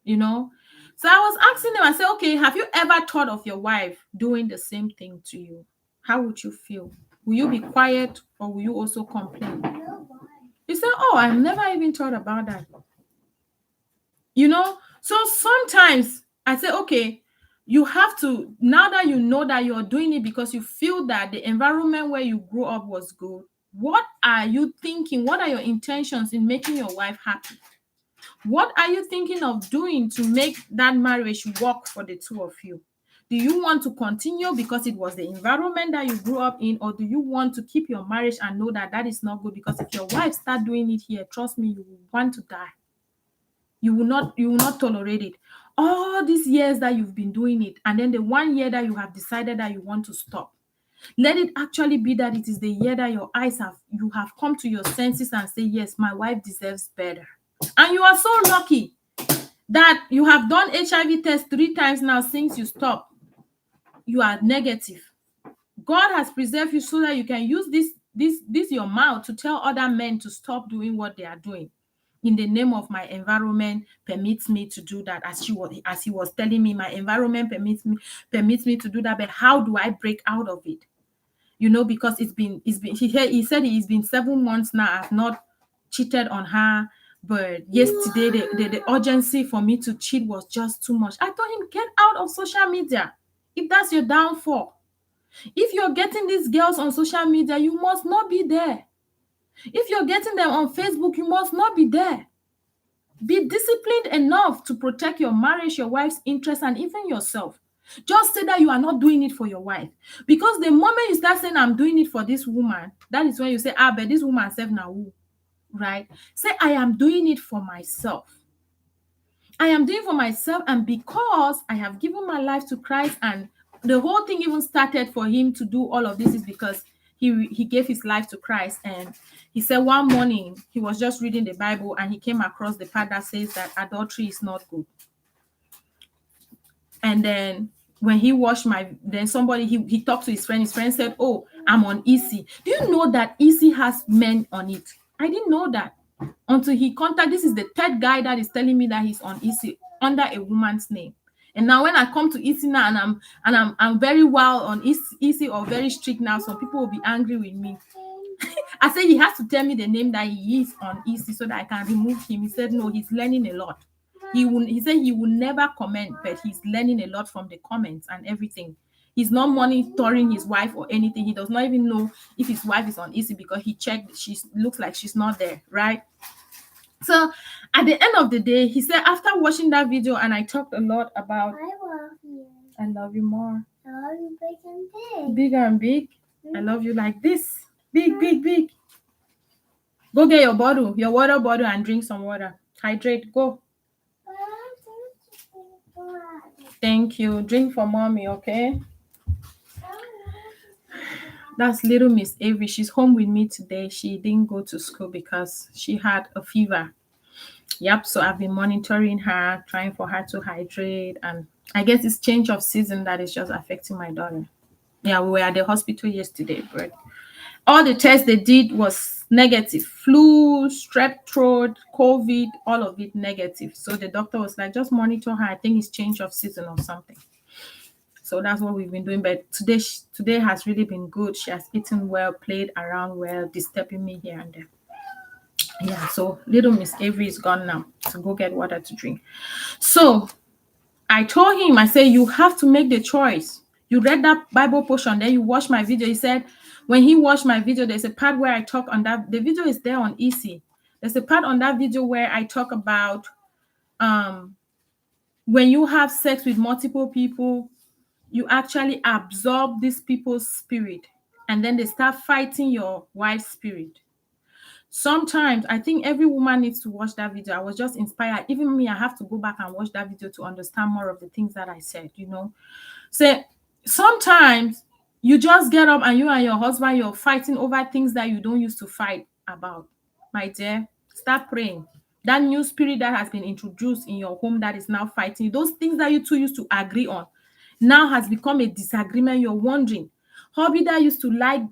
you know. So I was asking him, I said, okay, have you ever thought of your wife doing the same thing to you? How would you feel? Will you be quiet or will you also complain? He said, oh, I've never even thought about that. You know, so sometimes I say, okay, you have to, now that you know that you're doing it because you feel that the environment where you grew up was good, what are you thinking? What are your intentions in making your wife happy? What are you thinking of doing to make that marriage work for the two of you? Do you want to continue because it was the environment that you grew up in, or do you want to keep your marriage and know that that is not good? Because if your wife start doing it here, trust me, you will want to die. You will not tolerate it. All these years that you've been doing it, and then the 1 year that you have decided that you want to stop, let it actually be that it is the year that you have come to your senses and say, yes, my wife deserves better. And you are so lucky that you have done HIV test 3 times now since you stopped. You are negative. God has preserved you so that you can use this your mouth to tell other men to stop doing what they are doing. In the name of my environment permits me to do that. As he was telling me, my environment permits me to do that. But how do I break out of it? You know, because he said it's been 7 months now. I've not cheated on her. But yesterday, the urgency for me to cheat was just too much. I told him, get out of social media if that's your downfall. If you're getting these girls on social media, you must not be there. If you're getting them on Facebook, you must not be there. Be disciplined enough to protect your marriage, your wife's interest, and even yourself. Just say that you are not doing it for your wife. Because the moment you start saying, I'm doing it for this woman, that is when you say, but this woman self now who? Right? Say, I am doing it for myself. I am doing for myself, and because I have given my life to Christ, and the whole thing even started for him to do all of this is because he gave his life to Christ. And he said one morning he was just reading the Bible and he came across the part that says that adultery is not good. And then when he watched then somebody, he talked to his friend said, oh, I'm on EC. Do you know that EC has men on it? I didn't know that until he contacted. This is the third guy that is telling me that he's on EC under a woman's name. And now when I come to EC now and I'm very wild on EC or very strict now, some people will be angry with me. I said he has to tell me the name that he is on EC so that I can remove him. He said no, he's learning a lot. He said he will never comment, but he's learning a lot from the comments and everything. He's not monitoring his wife or anything. He does not even know if his wife is on EC because he checked. She looks like she's not there, right? So at the end of the day, he said after watching that video, and I talked a lot about I love you. I love you more. I love you big and big. Bigger and big. I love you like this. Big, big, big. Go get your water bottle and drink some water. Hydrate. Go. Thank you. Drink for mommy, okay? That's little Miss Avery. She's home with me today. She didn't go to school because she had a fever. Yep, so I've been monitoring her, trying for her to hydrate. And I guess it's change of season that is just affecting my daughter. Yeah, we were at the hospital yesterday, but all the tests they did was negative. Flu, strep throat, COVID, all of it negative. So the doctor was like, just monitor her. I think it's change of season or something. So that's what we've been doing. But today has really been good. She has eaten well, played around well, disturbing me here and there. Yeah, so little Miss Avery is gone now to go get water to drink. So I told him, I said, you have to make the choice. You read that Bible portion, then you watch my video. He said, when he watched my video, there's a part where I talk on that. The video is there on EC. There's a part on that video where I talk about when you have sex with multiple people, you actually absorb these people's spirit, and then they start fighting your wife's spirit. Sometimes I think every woman needs to watch that video. I was just inspired. Even me, I have to go back and watch that video to understand more of the things that I said, So sometimes you just get up and you and your husband, you're fighting over things that you don't used to fight about. My dear, start praying. That new spirit that has been introduced in your home that is now fighting, those things that you two used to agree on, now has become a disagreement. You're wondering. Hobby that used to like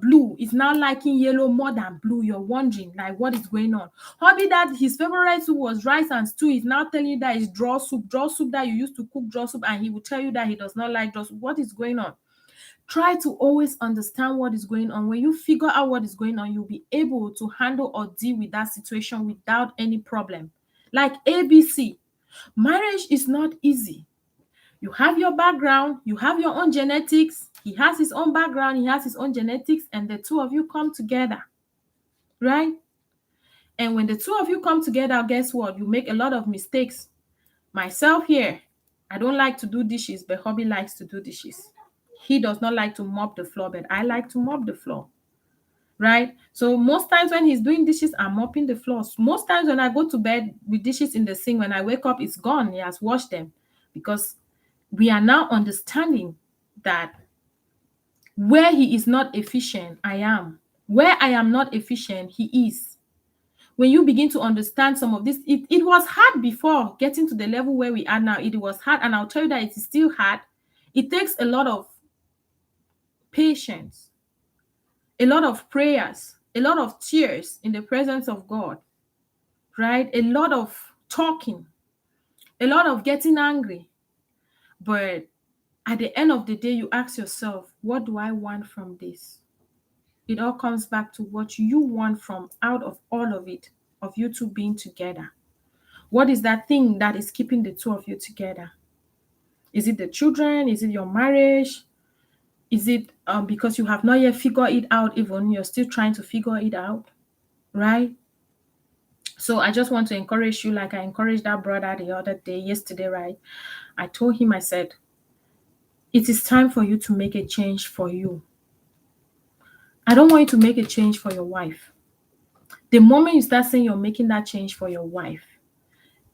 blue is now liking yellow more than blue. You're wondering, like, what is going on? Hobby that his favorite soup was rice and stew is now telling you that it's draw soup that you used to cook draw soup, and he will tell you that he does not like draw soup. What is going on? Try to always understand what is going on. When you figure out what is going on, you'll be able to handle or deal with that situation without any problem. Like ABC, marriage is not easy. You have your background, you have your own genetics. He has his own background, he has his own genetics, and the two of you come together, right? And when the two of you come together, guess what? You make a lot of mistakes. Myself here, I don't like to do dishes, but hubby likes to do dishes. He does not like to mop the floor, but I like to mop the floor, right? So most times when he's doing dishes, I'm mopping the floors. Most times when I go to bed with dishes in the sink, when I wake up, it's gone. He has washed them, because we are now understanding that where he is not efficient, I am. Where I am not efficient, he is. When you begin to understand some of this, it was hard before getting to the level where we are now. It was hard, and I'll tell you that it is still hard. It takes a lot of patience, a lot of prayers, a lot of tears in the presence of God, right? A lot of talking, a lot of getting angry. But at the end of the day, you ask yourself, what do I want from this? It all comes back to what you want from out of all of it, of you two being together. What is that thing that is keeping the two of you together? Is it the children? Is it your marriage? Is it because you have not yet figured it out, even you're still trying to figure it out, right? So I just want to encourage you, like I encouraged that brother the other day, yesterday, right? I told him, I said, it is time for you to make a change for you. I don't want you to make a change for your wife. The moment you start saying you're making that change for your wife,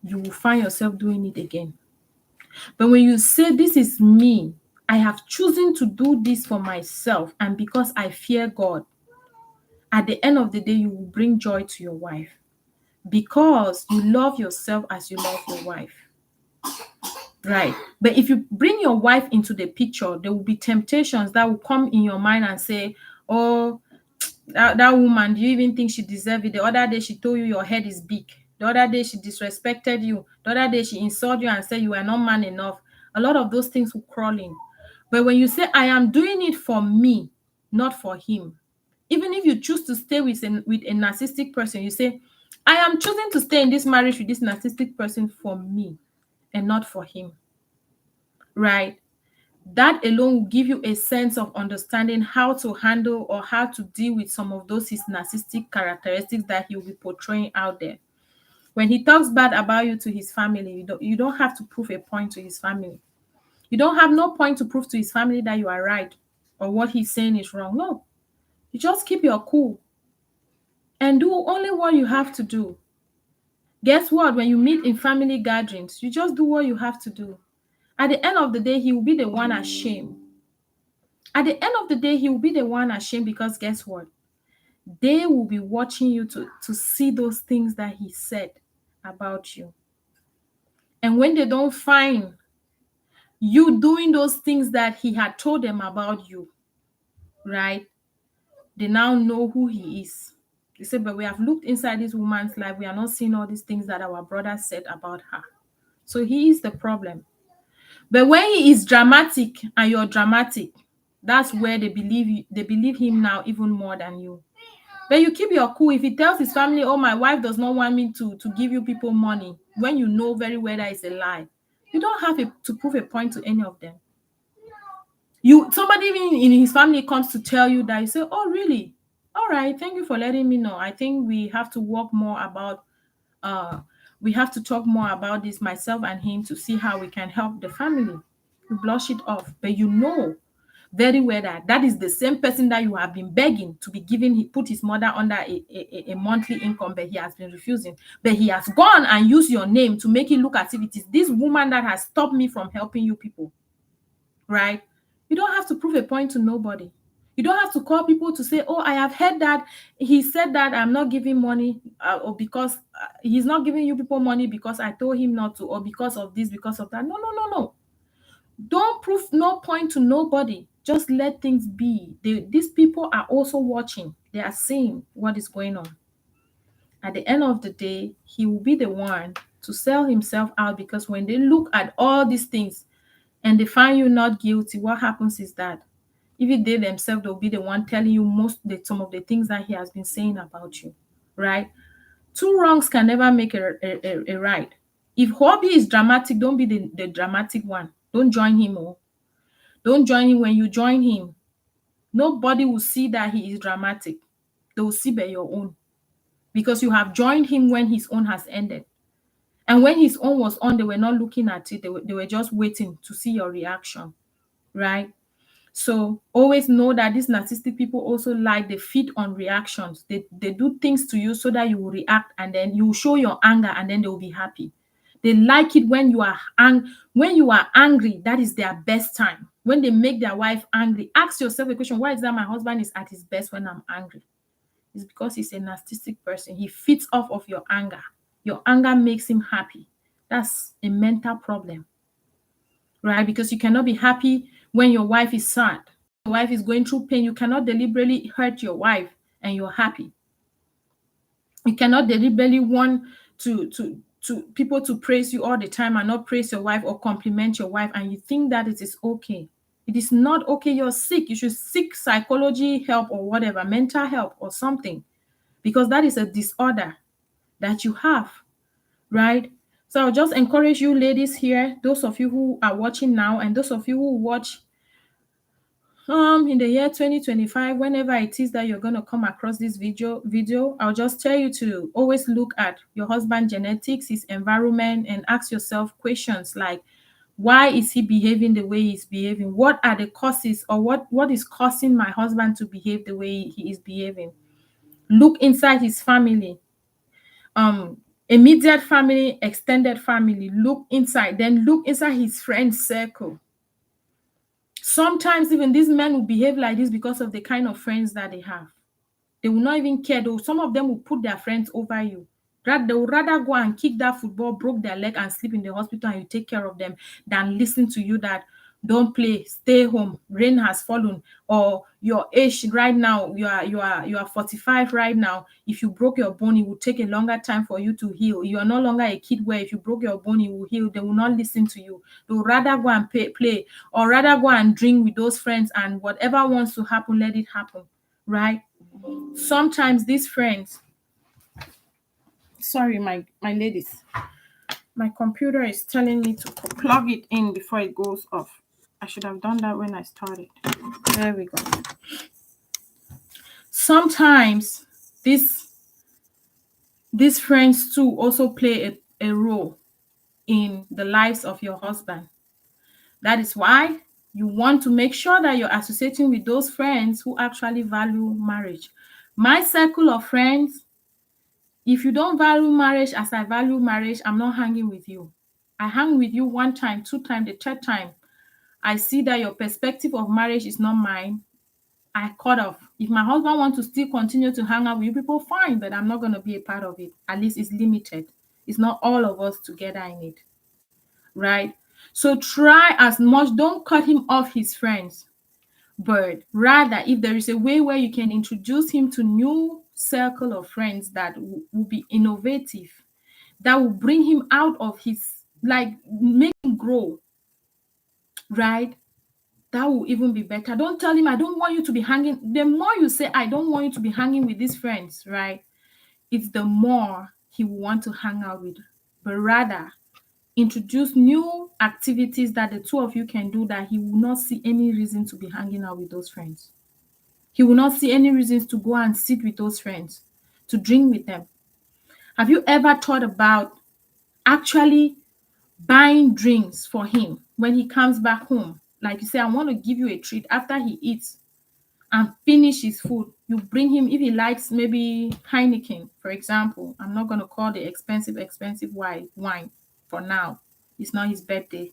you will find yourself doing it again. But when you say, this is me, I have chosen to do this for myself, and because I fear God, at the end of the day, you will bring joy to your wife because you love yourself as you love your wife. Right. But if you bring your wife into the picture, there will be temptations that will come in your mind and say, oh, that woman, do you even think she deserves it? The other day she told you your head is big. The other day she disrespected you. The other day she insulted you and said you are not man enough. A lot of those things will crawl in. But when you say, I am doing it for me, not for him, even if you choose to stay with a narcissistic person, you say, I am choosing to stay in this marriage with this narcissistic person for me and not for him, right? That alone will give you a sense of understanding how to handle or how to deal with some of those his narcissistic characteristics that he will be portraying out there. When he talks bad about you to his family, you don't have to prove a point to his family. You don't have no point to prove to his family that you are right or what he's saying is wrong. No, you just keep your cool and do only what you have to do. Guess what? When you meet in family gatherings, you just do what you have to do. At the end of the day, he will be the one ashamed. At the end of the day, he will be the one ashamed because guess what? They will be watching you to see those things that he said about you. And when they don't find you doing those things that he had told them about you, right? They now know who he is. They say, but we have looked inside this woman's life. We are not seeing all these things that our brother said about her. So he is the problem. But when he is dramatic and you're dramatic, that's where they believe him now even more than you. But you keep your cool. If he tells his family, oh, my wife does not want me to give you people money, when you know very well that is a lie, you don't have to prove a point to any of them. Somebody even in his family comes to tell you that, you say, oh, really? All right, thank you for letting me know. I think we have to work more about we have to talk more about this, myself and him, to see how we can help the family. You blush it off, but you know very well that that is the same person that you have been begging to be given. He put his mother under a monthly income, but he has been refusing. But he has gone and used your name to make it look as if it is this woman that has stopped me from helping you people, right? You don't have to prove a point to nobody. You don't have to call people to say, oh, I have heard that he said that I'm not giving money or because he's not giving you people money because I told him not to, or because of this, because of that. No, no, no, no. Don't prove no point to nobody. Just let things be. These people are also watching. They are seeing what is going on. At the end of the day, he will be the one to sell himself out, because when they look at all these things and they find you not guilty, what happens is that even they themselves, they'll be the one telling you some of the things that he has been saying about you, right? Two wrongs can never make a right. If hobby is dramatic, don't be the dramatic one. Don't join him. Don't join him. When you join him, nobody will see that he is dramatic. They will see by your own, because you have joined him when his own has ended. And when his own was on, they were not looking at it. They were just waiting to see your reaction, right? So always know that these narcissistic people also they feed on reactions. They do things to you so that you will react, and then you will show your anger, and then they will be happy. They like it when you are angry. That is their best time. When they make their wife angry, ask yourself a question: why is that my husband is at his best when I'm angry? It's because he's a narcissistic person. He feeds off of your anger. Your anger makes him happy. That's a mental problem, right? Because you cannot be happy when your wife is sad. Your wife is going through pain. You cannot deliberately hurt your wife and you're happy. You cannot deliberately want to people to praise you all the time and not praise your wife or compliment your wife, and you think that it is okay. It is not okay. You're sick. You should seek psychology help or whatever, mental help or something, because that is a disorder that you have, right? So I'll just encourage you ladies here, those of you who are watching now and those of you who watch In the year 2025, whenever it is that you're going to come across this video, I'll just tell you to always look at your husband's genetics, his environment, and ask yourself questions like, why is he behaving the way he's behaving? What are the causes, or what is causing my husband to behave the way he is behaving? Look inside his family, um immediate family, extended family. Look inside, then look inside his friend circle. Sometimes even these men will behave like this because of the kind of friends that they have. They will not even care, though. Some of them will put their friends over you. They would rather go and kick that football, broke their leg, and sleep in the hospital, and you take care of them, than listen to you that don't play, stay home, rain has fallen, or your age right now, you are 45 right now. If you broke your bone, it will take a longer time for you to heal. You are no longer a kid where if you broke your bone, it will heal. They will not listen to you. They will rather go and play, or rather go and drink with those friends, and whatever wants to happen, let it happen, right? Sometimes these friends, sorry, my ladies, my computer is telling me to plug it in before it goes off. I should have done that when I started. There we go. Sometimes these friends too also play a role in the lives of your husband. That is why you want to make sure that you're associating with those friends who actually value marriage. My circle of friends, if you don't value marriage as I value marriage, I'm not hanging with you. I hang with you one time, two times, the third time I see that your perspective of marriage is not mine, I cut off. If my husband wants to still continue to hang out with you people, fine, but I'm not going to be a part of it. At least it's limited. It's not all of us together in it, right? So try as much, don't cut him off his friends, but rather, if there is a way where you can introduce him to new circle of friends that will be innovative, that will bring him out of his, like, make him grow, right? That will even be better. Don't tell him, I don't want you to be hanging. The more you say, I don't want you to be hanging with these friends, right? It's the more he will want to hang out with. But rather, introduce new activities that the two of you can do, that he will not see any reason to be hanging out with those friends. He will not see any reasons to go and sit with those friends, to drink with them. Have you ever thought about actually buying drinks for him when he comes back home? Like you say, I want to give you a treat after he eats and finish his food. You bring him, if he likes maybe Heineken, for example. I'm not going to call the expensive wine for now. It's not his birthday.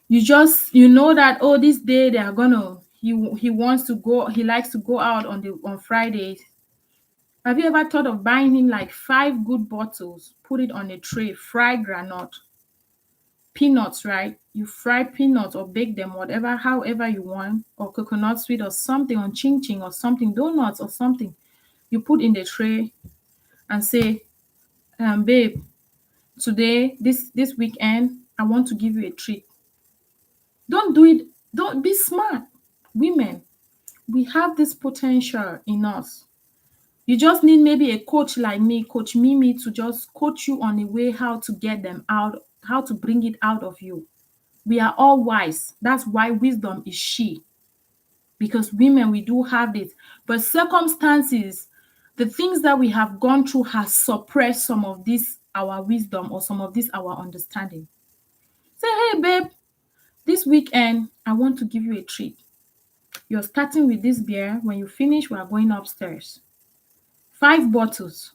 You know that, oh, this day they are gonna, he wants to go, he likes to go out on Fridays. Have you ever thought of buying him like 5 good bottles, put it on a tray, fry granite, peanuts, right? You fry peanuts or bake them, whatever, however you want, or coconut sweet or something, on ching ching or something, donuts or something. You put in the tray and say, babe, today, this weekend, I want to give you a treat. Don't do it. Don't be smart. Women, we have this potential in us. You just need maybe a coach like me, Coach Mimi, to just coach you on a way how to get them out, how to bring it out of you. We are all wise. That's why wisdom is she. Because women, we do have this. But circumstances, the things that we have gone through has suppressed some of this, our wisdom, or some of this, our understanding. Say, hey, babe, this weekend, I want to give you a treat. You're starting with this beer. When you finish, we are going upstairs. 5 bottles,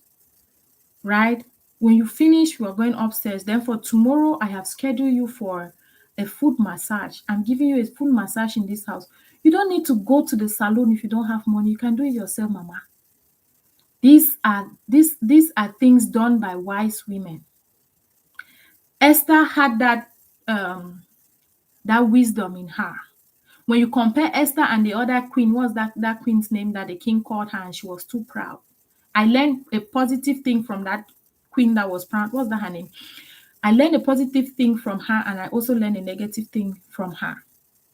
right? When you finish, we are going upstairs. Then for tomorrow, I have scheduled you for a foot massage. I'm giving you a foot massage in this house. You don't need to go to the salon if you don't have money. You can do it yourself, mama. These are things done by wise women. Esther had that wisdom in her. When you compare Esther and the other queen, what's that queen's name that the king called her and she was too proud? I learned a positive thing from that queen that was proud. What's that her name? I learned a positive thing from her, and I also learned a negative thing from her,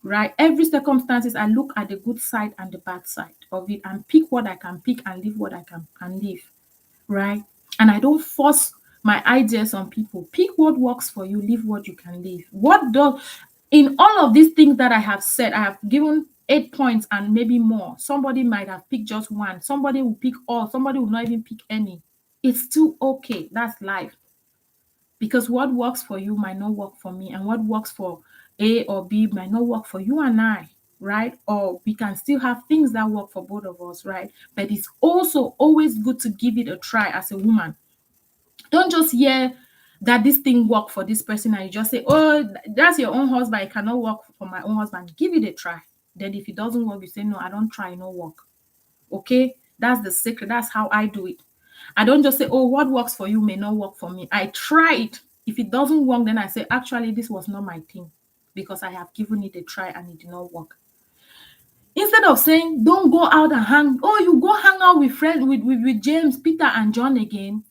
right? Every circumstances, I look at the good side and the bad side of it and pick what I can pick and leave what I can leave, right? And I don't force my ideas on people. Pick what works for you, leave what you can leave. In all of these things that I have said, I have given 8 points and maybe more. Somebody might have picked just one. Somebody will pick all. Somebody will not even pick any. It's still okay. That's life. Because what works for you might not work for me, and what works for A or B might not work for you and I, right? Or we can still have things that work for both of us, right? But it's also always good to give it a try as a woman. Don't just hear that this thing work for this person and you just say, oh, that's your own husband, it cannot work for my own husband. Give it a try. Then if it doesn't work, you say, no, I don't try, no work. Okay? That's the secret. That's how I do it. I don't just say, oh, what works for you may not work for me. I try it. If it doesn't work, then I say, actually, this was not my thing because I have given it a try and it did not work. Instead of saying, don't go out and hang, oh, you go hang out with friends, with James, Peter, and John again.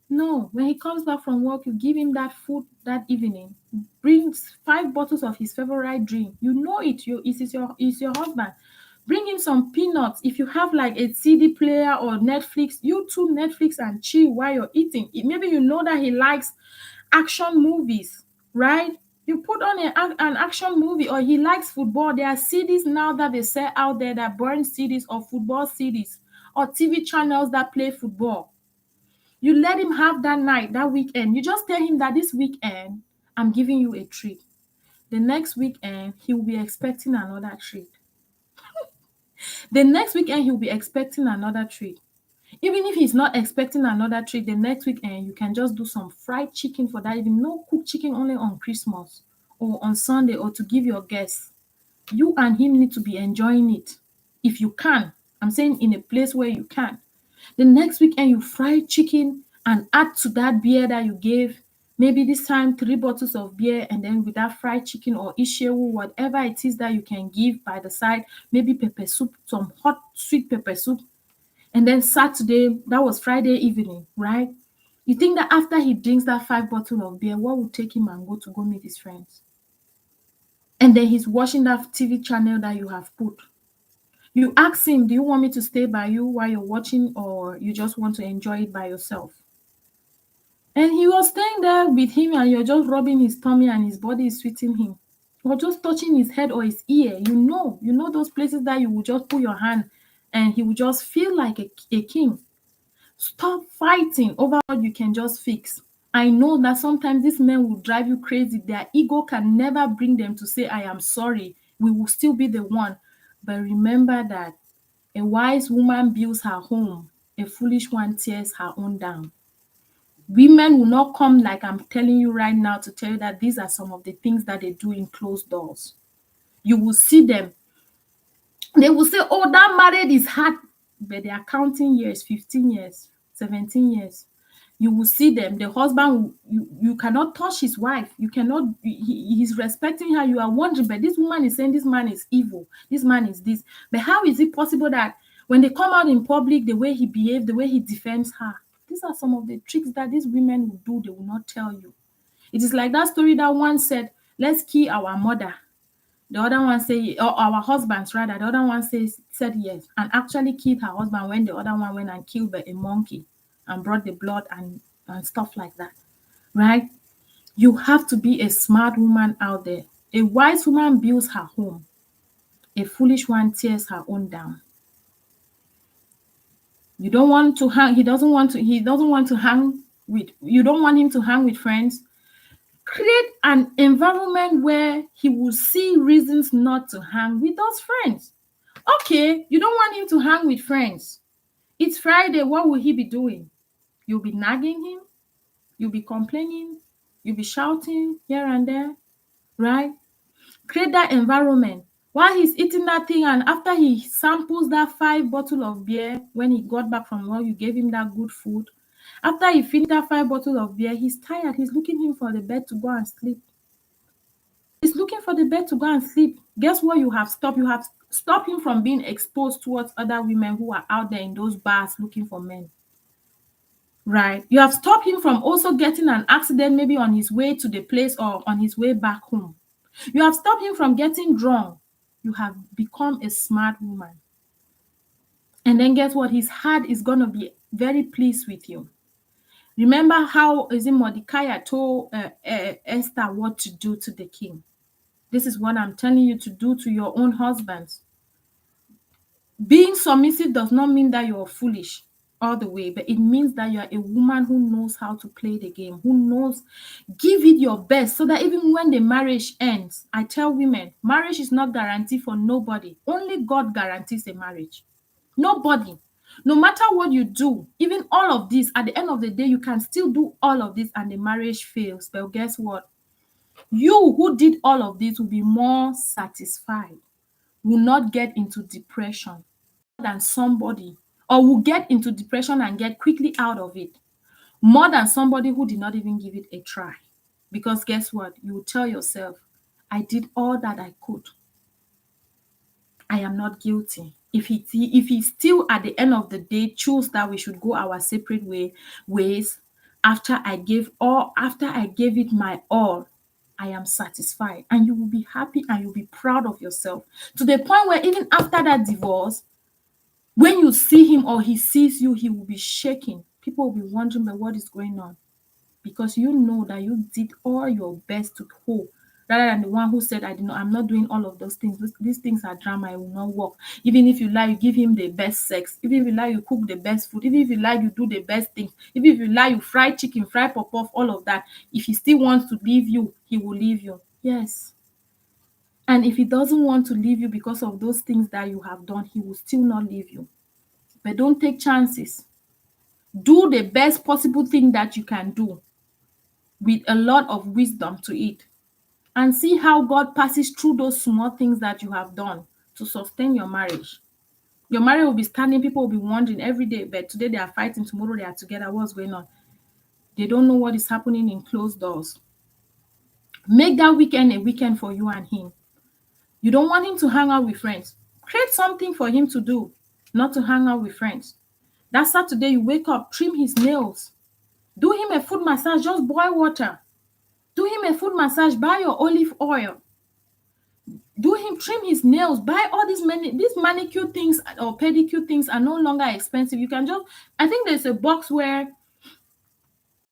No, when he comes back from work, you give him that food that evening. Brings 5 bottles of his favorite drink. You know it. It's your husband. Bring him some peanuts. If you have like a CD player or Netflix, you two Netflix and chill while you're eating. Maybe you know that he likes action movies, right? You put on an action movie, or he likes football. There are CDs now that they sell out there that burn CDs or football CDs or TV channels that play football. You let him have that night, that weekend. You just tell him that this weekend, I'm giving you a treat. The next weekend, he will be expecting another treat. The next weekend, he'll be expecting another treat. Even if he's not expecting another treat, the next weekend, you can just do some fried chicken for that evening. No cooked chicken only on Christmas or on Sunday or to give your guests. You and him need to be enjoying it. If you can. I'm saying in a place where you can. The next weekend, you fry chicken and add to that beer that you gave. Maybe this time 3 bottles of beer, and then with that fried chicken or ishewu, whatever it is that you can give by the side, maybe pepper soup, some hot sweet pepper soup. And then Saturday, that was Friday evening, right? You think that after he drinks that 5 bottles of beer, what would take him and go meet his friends? And then he's watching that TV channel that you have put. You ask him, do you want me to stay by you while you're watching, or you just want to enjoy it by yourself? And he was staying there with him, and you're just rubbing his tummy and his body is sweeting him. Or just touching his head or his ear. You know those places that you will just put your hand and he will just feel like a king. Stop fighting over what you can just fix. I know that sometimes these men will drive you crazy. Their ego can never bring them to say, I am sorry. We will still be the one. But remember that a wise woman builds her home. A foolish one tears her own down. Women will not come like I'm telling you right now to tell you that these are some of the things that they do in closed doors. You will see them. They will say, oh, that marriage is hard. But they are counting years, 15 years, 17 years. You will see them. The husband, you cannot touch his wife. You cannot, he's respecting her. You are wondering, but this woman is saying this man is evil. This man is this. But how is it possible that when they come out in public, the way he behaves, the way he defends her, these are some of the tricks that these women will do. They will not tell you. It is like that story that one said, let's kill our mother. The other one say, or our husbands rather. The other one said yes, and actually killed her husband when the other one went and killed a monkey and brought the blood and stuff like that, right? You have to be a smart woman out there. A wise woman builds her home. A foolish one tears her own down. You don't want to hang. He doesn't want to hang with. You don't want him to hang with friends. Create an environment where he will see reasons not to hang with those friends. Okay, you don't want him to hang with friends. It's Friday. What will he be doing? You'll be nagging him. You'll be complaining. You'll be shouting here and there, right? Create that environment. While he's eating that thing, and after he samples that 5 bottles of beer, when he got back from work, you gave him that good food. After he finished that 5 bottles of beer, he's tired. He's looking for the bed to go and sleep. He's looking for the bed to go and sleep. Guess what you have stopped? You have stopped him from being exposed towards other women who are out there in those bars looking for men. Right? You have stopped him from also getting an accident maybe on his way to the place or on his way back home. You have stopped him from getting drunk. You have become a smart woman. And then guess what? His heart is going to be very pleased with you. Remember how Mordecai told Esther what to do to the king. This is what I'm telling you to do to your own husbands. Being submissive does not mean that you're foolish all the way, but it means that you're a woman who knows how to play the game, who knows, give it your best so that even when the marriage ends, I tell women, marriage is not guaranteed for nobody. Only God guarantees a marriage. Nobody. No matter what you do, even all of this, at the end of the day, you can still do all of this and the marriage fails. But guess what? You who did all of this will be more satisfied, will not get into depression than somebody, or will get into depression and get quickly out of it more than somebody who did not even give it a try. Because guess what? You will tell yourself, I did all that I could. I am not guilty. If he still at the end of the day choose that we should go our separate ways after I gave it my all, I am satisfied. And you will be happy and you'll be proud of yourself. To the point where even after that divorce, when you see him or he sees you, he will be shaking. People will be wondering, but what is going on? Because you know that you did all your best to hold, rather than the one who said, I'm not doing all of those things. These things are drama, it will not work. Even if you lie, you give him the best sex. Even if you lie, you cook the best food. Even if you lie, you do the best things. Even if you lie, you fry chicken, fry pop-off, all of that. If he still wants to leave you, he will leave you. Yes. And if he doesn't want to leave you because of those things that you have done, he will still not leave you. But don't take chances. Do the best possible thing that you can do with a lot of wisdom to it, and see how God passes through those small things that you have done to sustain your marriage. Your marriage will be standing, people will be wondering every day, but today they are fighting, tomorrow they are together. What's going on? They don't know what is happening in closed doors. Make that weekend a weekend for you and him. You don't want him to hang out with friends. Create something for him to do, not to hang out with friends. That Saturday, you wake up, trim his nails, do him a foot massage, just boil water. Do him a foot massage, buy your olive oil. Do him, trim his nails, buy all these manicure things or pedicure things are no longer expensive. You can just, I think there's a box where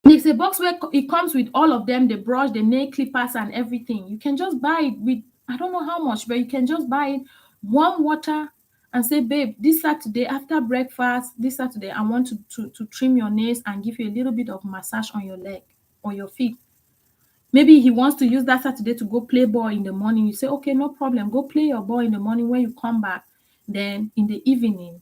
it comes with all of them, the brush, the nail clippers and everything. You can just buy it with, I don't know how much, but you can just buy it, warm water, and say, babe, this Saturday after breakfast, this Saturday, I want to trim your nails and give you a little bit of massage on your leg or your feet. Maybe he wants to use that Saturday to go play ball in the morning. You say, okay, no problem. Go play your ball in the morning. When you come back, then in the evening,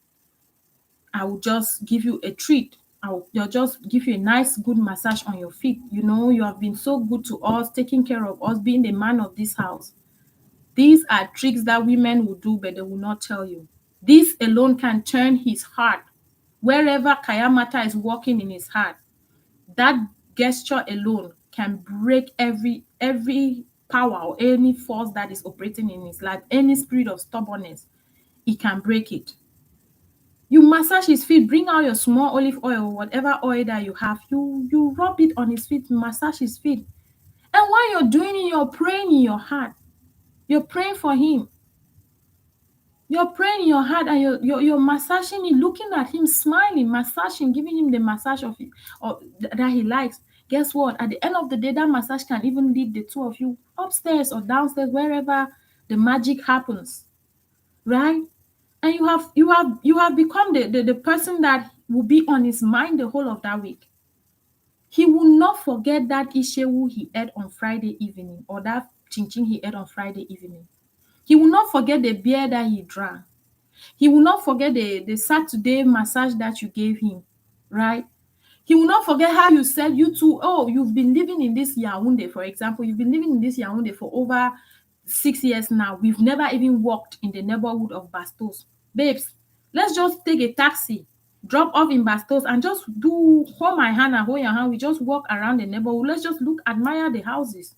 I will just give you a treat. I'll just give you a nice, good massage on your feet. You know, you have been so good to us, taking care of us, being the man of this house. These are tricks that women will do, but they will not tell you. This alone can turn his heart. Wherever Kayamata is walking in his heart, that gesture alone can break every power or any force that is operating in his life, any spirit of stubbornness. It can break it. You massage his feet, bring out your small olive oil or whatever oil that you have. You rub it on his feet, massage his feet. And while you're doing it, you're praying in your heart. You're praying for him. You're praying in your heart and you're massaging him, looking at him, smiling, massaging, giving him the massage of it or that he likes. Guess what? At the end of the day, that massage can even lead the two of you upstairs or downstairs, wherever the magic happens, right? And you have become the person that will be on his mind the whole of that week. He will not forget that ishewu he ate on Friday evening or that chinchin he ate on Friday evening. He will not forget the beer that he drank. He will not forget the Saturday massage that you gave him, right? He will not forget how you said you two, oh, you've been living in this Yaoundé, for example. You've been living in this Yaoundé for over 6 years now. We've never even walked in the neighborhood of Bastos. Babes, let's just take a taxi, drop off in Bastos, and just hold my hand and hold your hand. We just walk around the neighborhood. Let's just admire the houses.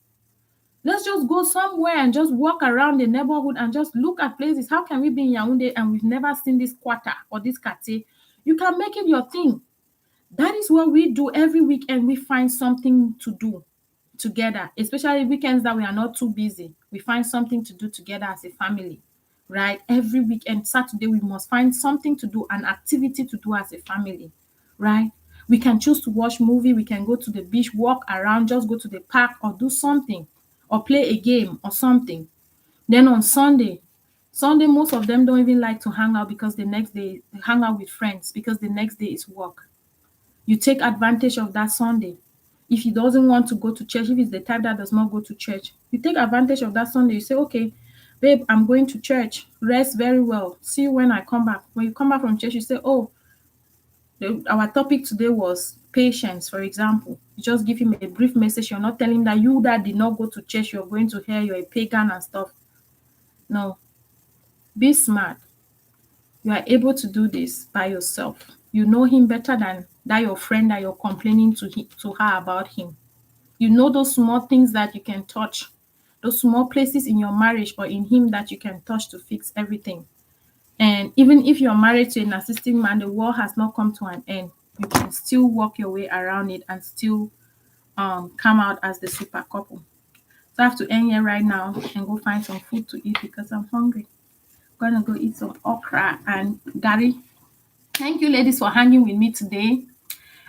Let's just go somewhere and just walk around the neighborhood and just look at places. How can we be in Yaoundé and we've never seen this quarter or this quartier? You can make it your thing. That is what we do every weekend. We find something to do together, especially weekends that we are not too busy. We find something to do together as a family, right? Every weekend, Saturday, we must find something to do, an activity to do as a family, right? We can choose to watch movie. We can go to the beach, walk around, just go to the park or do something, or play a game or something. Then on Sunday, most of them don't even like to hang out because the next day they hang out with friends because the next day is work. You take advantage of that Sunday. If he doesn't want to go to church, if he's the type that does not go to church, you take advantage of that Sunday. You say, okay, babe, I'm going to church. Rest very well. See you when I come back. When you come back from church, you say, oh, our topic today was patience, for example. You just give him a brief message. You're not telling him that you that did not go to church, you're going to hear you're a pagan and stuff. No. Be smart. You are able to do this by yourself. You know him better than that your friend that you're complaining to her about him. You know those small things that you can touch, those small places in your marriage or in him that you can touch to fix everything. And even if you're married to a narcissistic man, the world has not come to an end. You can still work your way around it and still come out as the super couple. So I have to end here right now and go find some food to eat because I'm hungry. Gonna go eat some okra and gari. Thank you, ladies, for hanging with me today.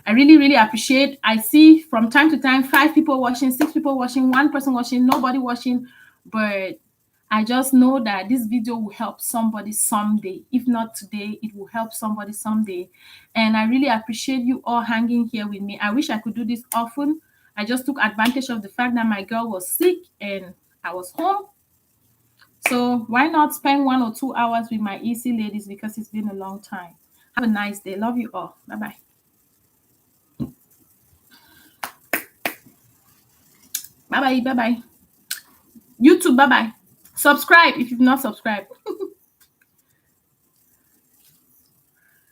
I really, really appreciate. I see from time to time 5 people watching, 6 people watching, 1 person watching, nobody watching, but I just know that this video will help somebody someday. If not today, it will help somebody someday. And I really appreciate you all hanging here with me. I wish I could do this often. I just took advantage of the fact that my girl was sick and I was home. So why not spend 1 or 2 hours with my EC ladies because it's been a long time. Have a nice day. Love you all. Bye-bye. Bye-bye. Bye-bye. YouTube, bye-bye. Subscribe if you've not subscribed.